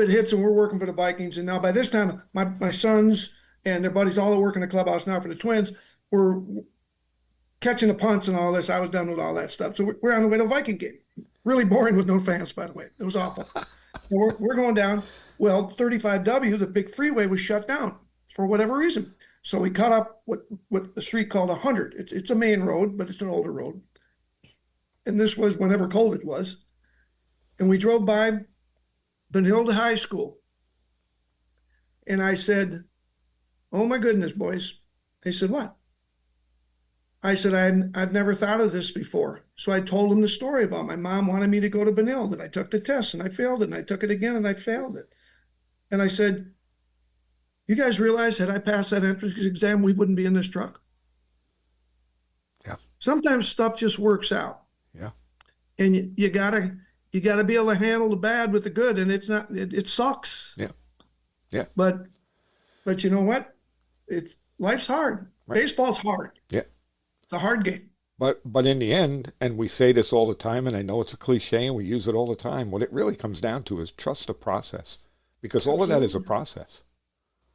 hits and we're working for the Vikings. And now by this time, my sons and their buddies all work in the clubhouse now for the Twins. We're catching the punts and all this. I was done with all that stuff. So we're on the way to the Viking game. Really boring with no fans, by the way. It was awful. We're going down. Well, 35W, the big freeway, was shut down for whatever reason. So we cut up what the street called 100. It's a main road, but it's an older road. And this was whenever COVID was. And we drove by Benilde High School. And I said, oh my goodness, boys. They said, what? I said, I've never thought of this before. So I told them the story about my mom wanted me to go to Benilde, and I took the test and I failed it, and I took it again and I failed it. And I said, you guys realize had I passed that entrance exam, we wouldn't be in this truck? Yeah. Sometimes stuff just works out. Yeah. And you gotta be able to handle the bad with the good, and it sucks. Yeah. Yeah. But you know what? Life's hard. Right. Baseball's hard. Yeah. It's a hard game. But in the end, and we say this all the time, and I know it's a cliche and we use it all the time, what it really comes down to is trust the process. because all of that is a process.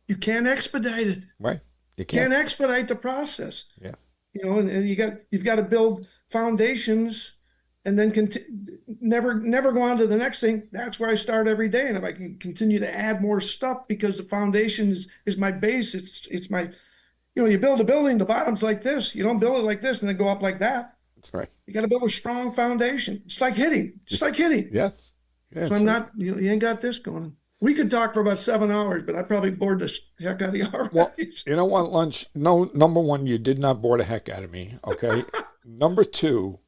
You can't expedite it. Right. You Can't can't. expedite the process. Yeah. And you've got to build foundations and then never go on to the next thing. That's where I start every day. And if I can continue to add more stuff, because the foundation is my base. It's my, you build a building, the bottom's like this. You don't build it like this and then go up like that. That's right. You got to build a strong foundation. It's like hitting. Yeah. So I'm not, you ain't got this going. We could talk for about 7 hours, but I probably bored the heck out of you already. Well, you know what, Lunch? No, number one, you did not bore the heck out of me, okay? Number two,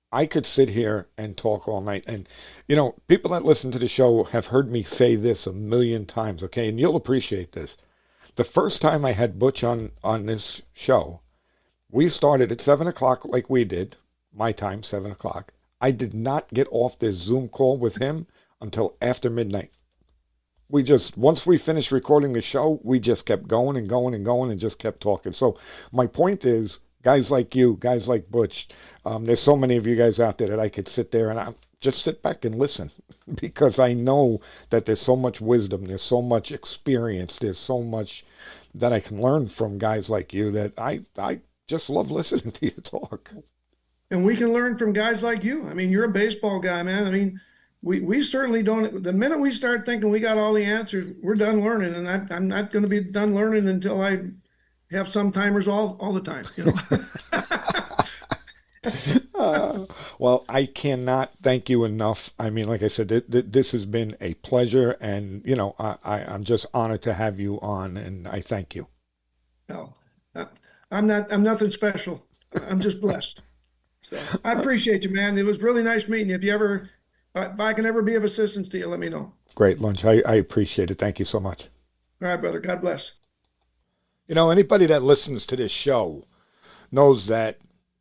I could sit here and talk all night. And, people that listen to the show have heard me say this a million times, okay? And you'll appreciate this. The first time I had Butch on this show, we started at 7 o'clock like we did, my time, 7 o'clock. I did not get off this Zoom call with him until after midnight. Once we finished recording the show, we just kept going and going and going and just kept talking. So my point is, guys like you, guys like Butch, there's so many of you guys out there that I could sit there and I just sit back and listen, because I know that there's so much wisdom, there's so much experience, there's so much that I can learn from guys like you that I just love listening to you talk. And we can learn from guys like you. I mean, you're a baseball guy, man. I mean, we certainly don't. The minute we start thinking we got all the answers, we're done learning. And I'm not going to be done learning until I have some timers all the time. Well, I cannot thank you enough. I mean, like I said, this has been a pleasure, and I'm just honored to have you on, and I thank you. No, I'm nothing special. I'm just blessed. So I appreciate you, man. It was really nice meeting you. If I can ever be of assistance to you, let me know. Great, Lunch. I appreciate it. Thank you so much. All right, brother. God bless. Anybody that listens to this show knows that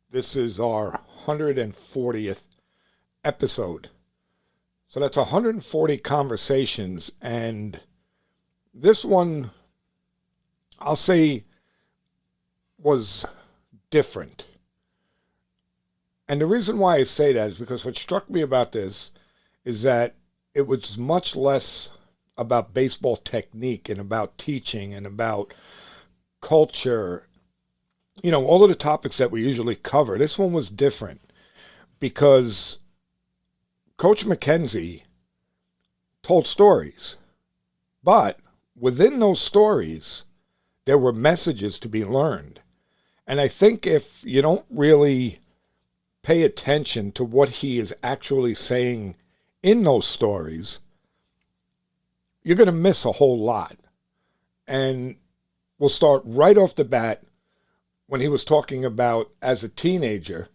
this is our 140th episode. So that's 140 conversations. And this one, I'll say, was different. And the reason why I say that is because what struck me about this is that it was much less about baseball technique and about teaching and about culture, all of the topics that we usually cover. This one was different because Coach McKenzie told stories, but within those stories, there were messages to be learned. And I think if you don't really pay attention to what he is actually saying in those stories, you're going to miss a whole lot. And we'll start right off the bat when he was talking about, as a teenager,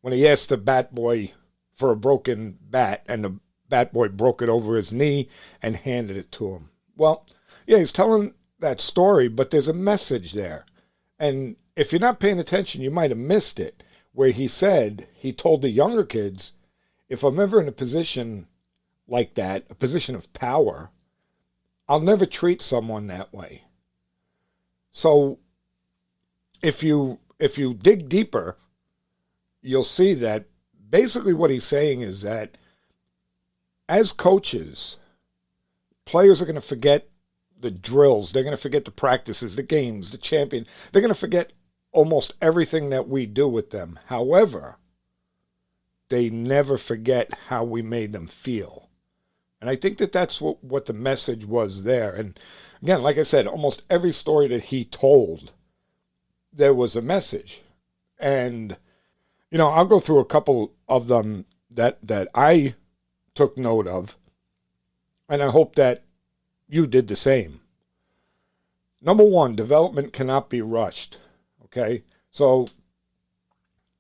when he asked the bat boy for a broken bat, and the bat boy broke it over his knee and handed it to him. Well, yeah, he's telling that story, but there's a message there. And if you're not paying attention, you might have missed it, where he told the younger kids, if I'm ever in a position like that, a position of power, I'll never treat someone that way. So if you dig deeper, you'll see that basically what he's saying is that as coaches, players are going to forget the drills. They're going to forget the practices, the games, the champion. They're going to forget almost everything that we do with them. However, they never forget how we made them feel. And I think that that's what the message was there. And again, like I said, almost every story that he told, there was a message. And, I'll go through a couple of them that I took note of. And I hope that you did the same. Number one, development cannot be rushed. Okay? So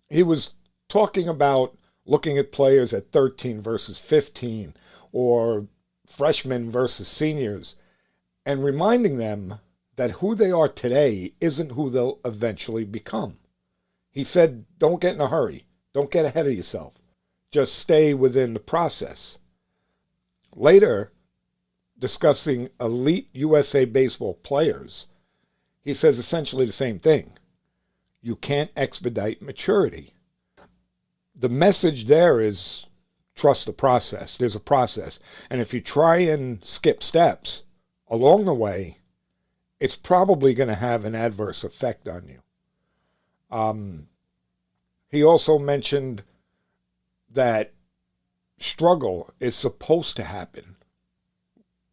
he was talking about looking at players at 13 versus 15, or freshmen versus seniors, and reminding them that who they are today isn't who they'll eventually become. He said, don't get in a hurry. Don't get ahead of yourself. Just stay within the process. Later, discussing elite USA baseball players, he says essentially the same thing. You can't expedite maturity. The message there is trust the process. There's a process. And if you try and skip steps along the way, it's probably going to have an adverse effect on you. He also mentioned that struggle is supposed to happen.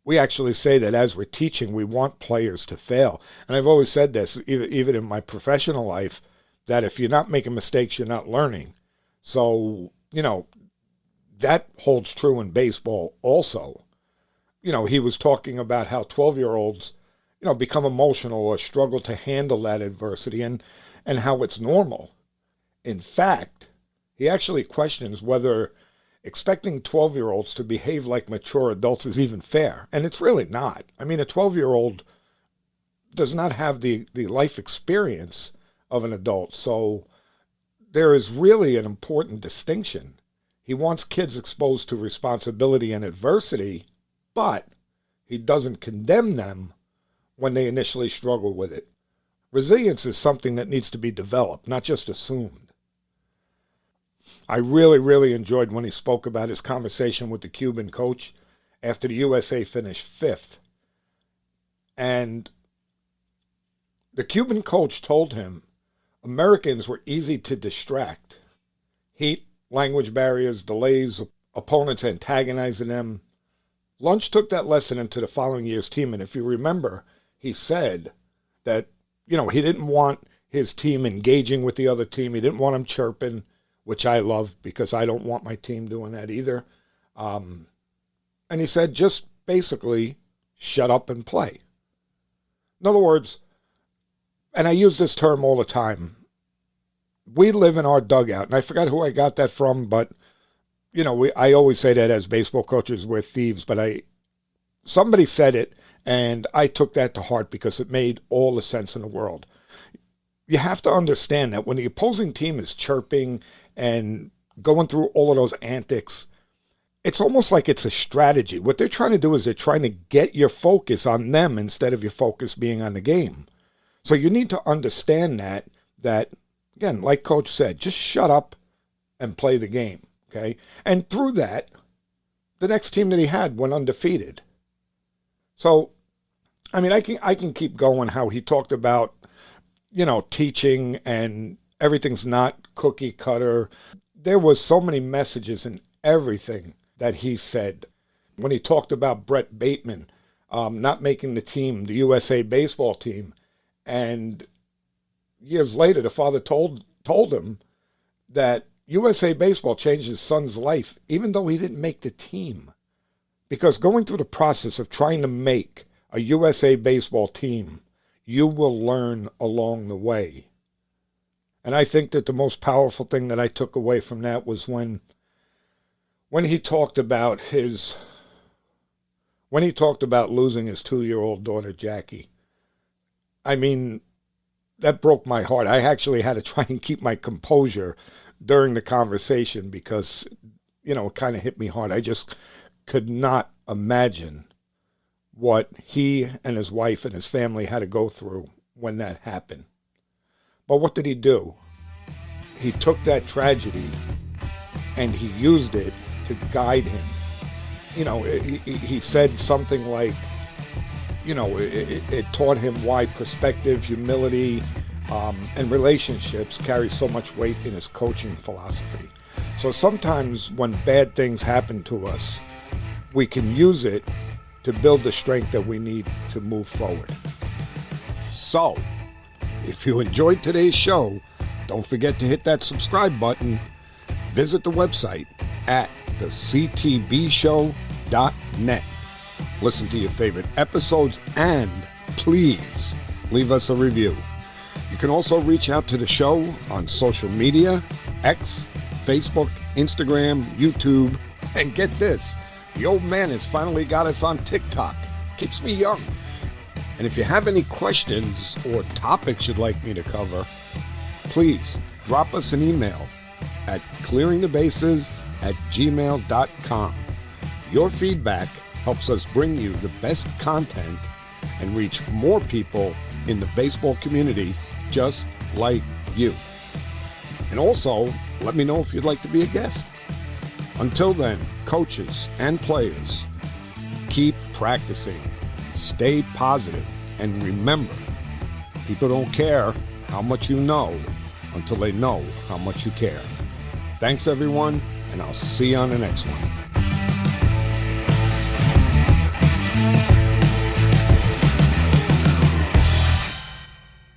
We actually say that as we're teaching, we want players to fail. And I've always said this, even in my professional life, that if you're not making mistakes, you're not learning. So, that holds true in baseball also. He was talking about how 12-year-olds, become emotional or struggle to handle that adversity and how it's normal. In fact, he actually questions whether expecting 12-year-olds to behave like mature adults is even fair. And it's really not. I mean, a 12-year-old does not have the life experience of an adult. So there is really an important distinction. He wants kids exposed to responsibility and adversity, but he doesn't condemn them when they initially struggle with it. Resilience is something that needs to be developed, not just assumed. I really, really enjoyed when he spoke about his conversation with the Cuban coach after the USA finished 5th. And the Cuban coach told him Americans were easy to distract. Heat, language barriers, delays, opponents antagonizing them. Lunch took that lesson into the following year's team. And if you remember, he said that, he didn't want his team engaging with the other team. He didn't want them chirping, which I love because I don't want my team doing that either. And he said, just basically shut up and play. In other words, and I use this term all the time, we live in our dugout. And I forgot who I got that from, but, I always say that as baseball coaches, we're thieves. But somebody said it, and I took that to heart because it made all the sense in the world. You have to understand that when the opposing team is chirping and going through all of those antics, it's almost like it's a strategy. What they're trying to do is they're trying to get your focus on them instead of your focus being on the game. So you need to understand that, again, like Coach said, just shut up and play the game, okay? And through that, the next team that he had went undefeated. So, I mean, I can keep going how he talked about, teaching and everything's not cookie cutter. There was so many messages in everything that he said. When he talked about Brett Bateman not making the team, the USA baseball team, and years later the father told him that USA baseball changed his son's life, even though he didn't make the team. Because going through the process of trying to make a USA baseball team, you will learn along the way. And I think that the most powerful thing that I took away from that was when he talked about losing his 2-year-old daughter, Jackie. I mean, that broke my heart. I actually had to try and keep my composure during the conversation because, it kind of hit me hard. I just could not imagine what he and his wife and his family had to go through when that happened. But what did he do? He took that tragedy and he used it to guide him. He said something like, it taught him why perspective, humility, and relationships carry so much weight in his coaching philosophy. So sometimes when bad things happen to us, we can use it to build the strength that we need to move forward. So, if you enjoyed today's show, don't forget to hit that subscribe button. Visit the website at thectbshow.net. Listen to your favorite episodes and please leave us a review. You can also reach out to the show on social media, X, Facebook, Instagram, YouTube, and get this, the old man has finally got us on TikTok. Keeps me young. And if you have any questions or topics you'd like me to cover, please drop us an email at clearingthebases@gmail.com. Your feedback helps us bring you the best content and reach more people in the baseball community just like you. And also, let me know if you'd like to be a guest. Until then, coaches and players, keep practicing, stay positive, and remember, people don't care how much you know until they know how much you care. Thanks, everyone, and I'll see you on the next one.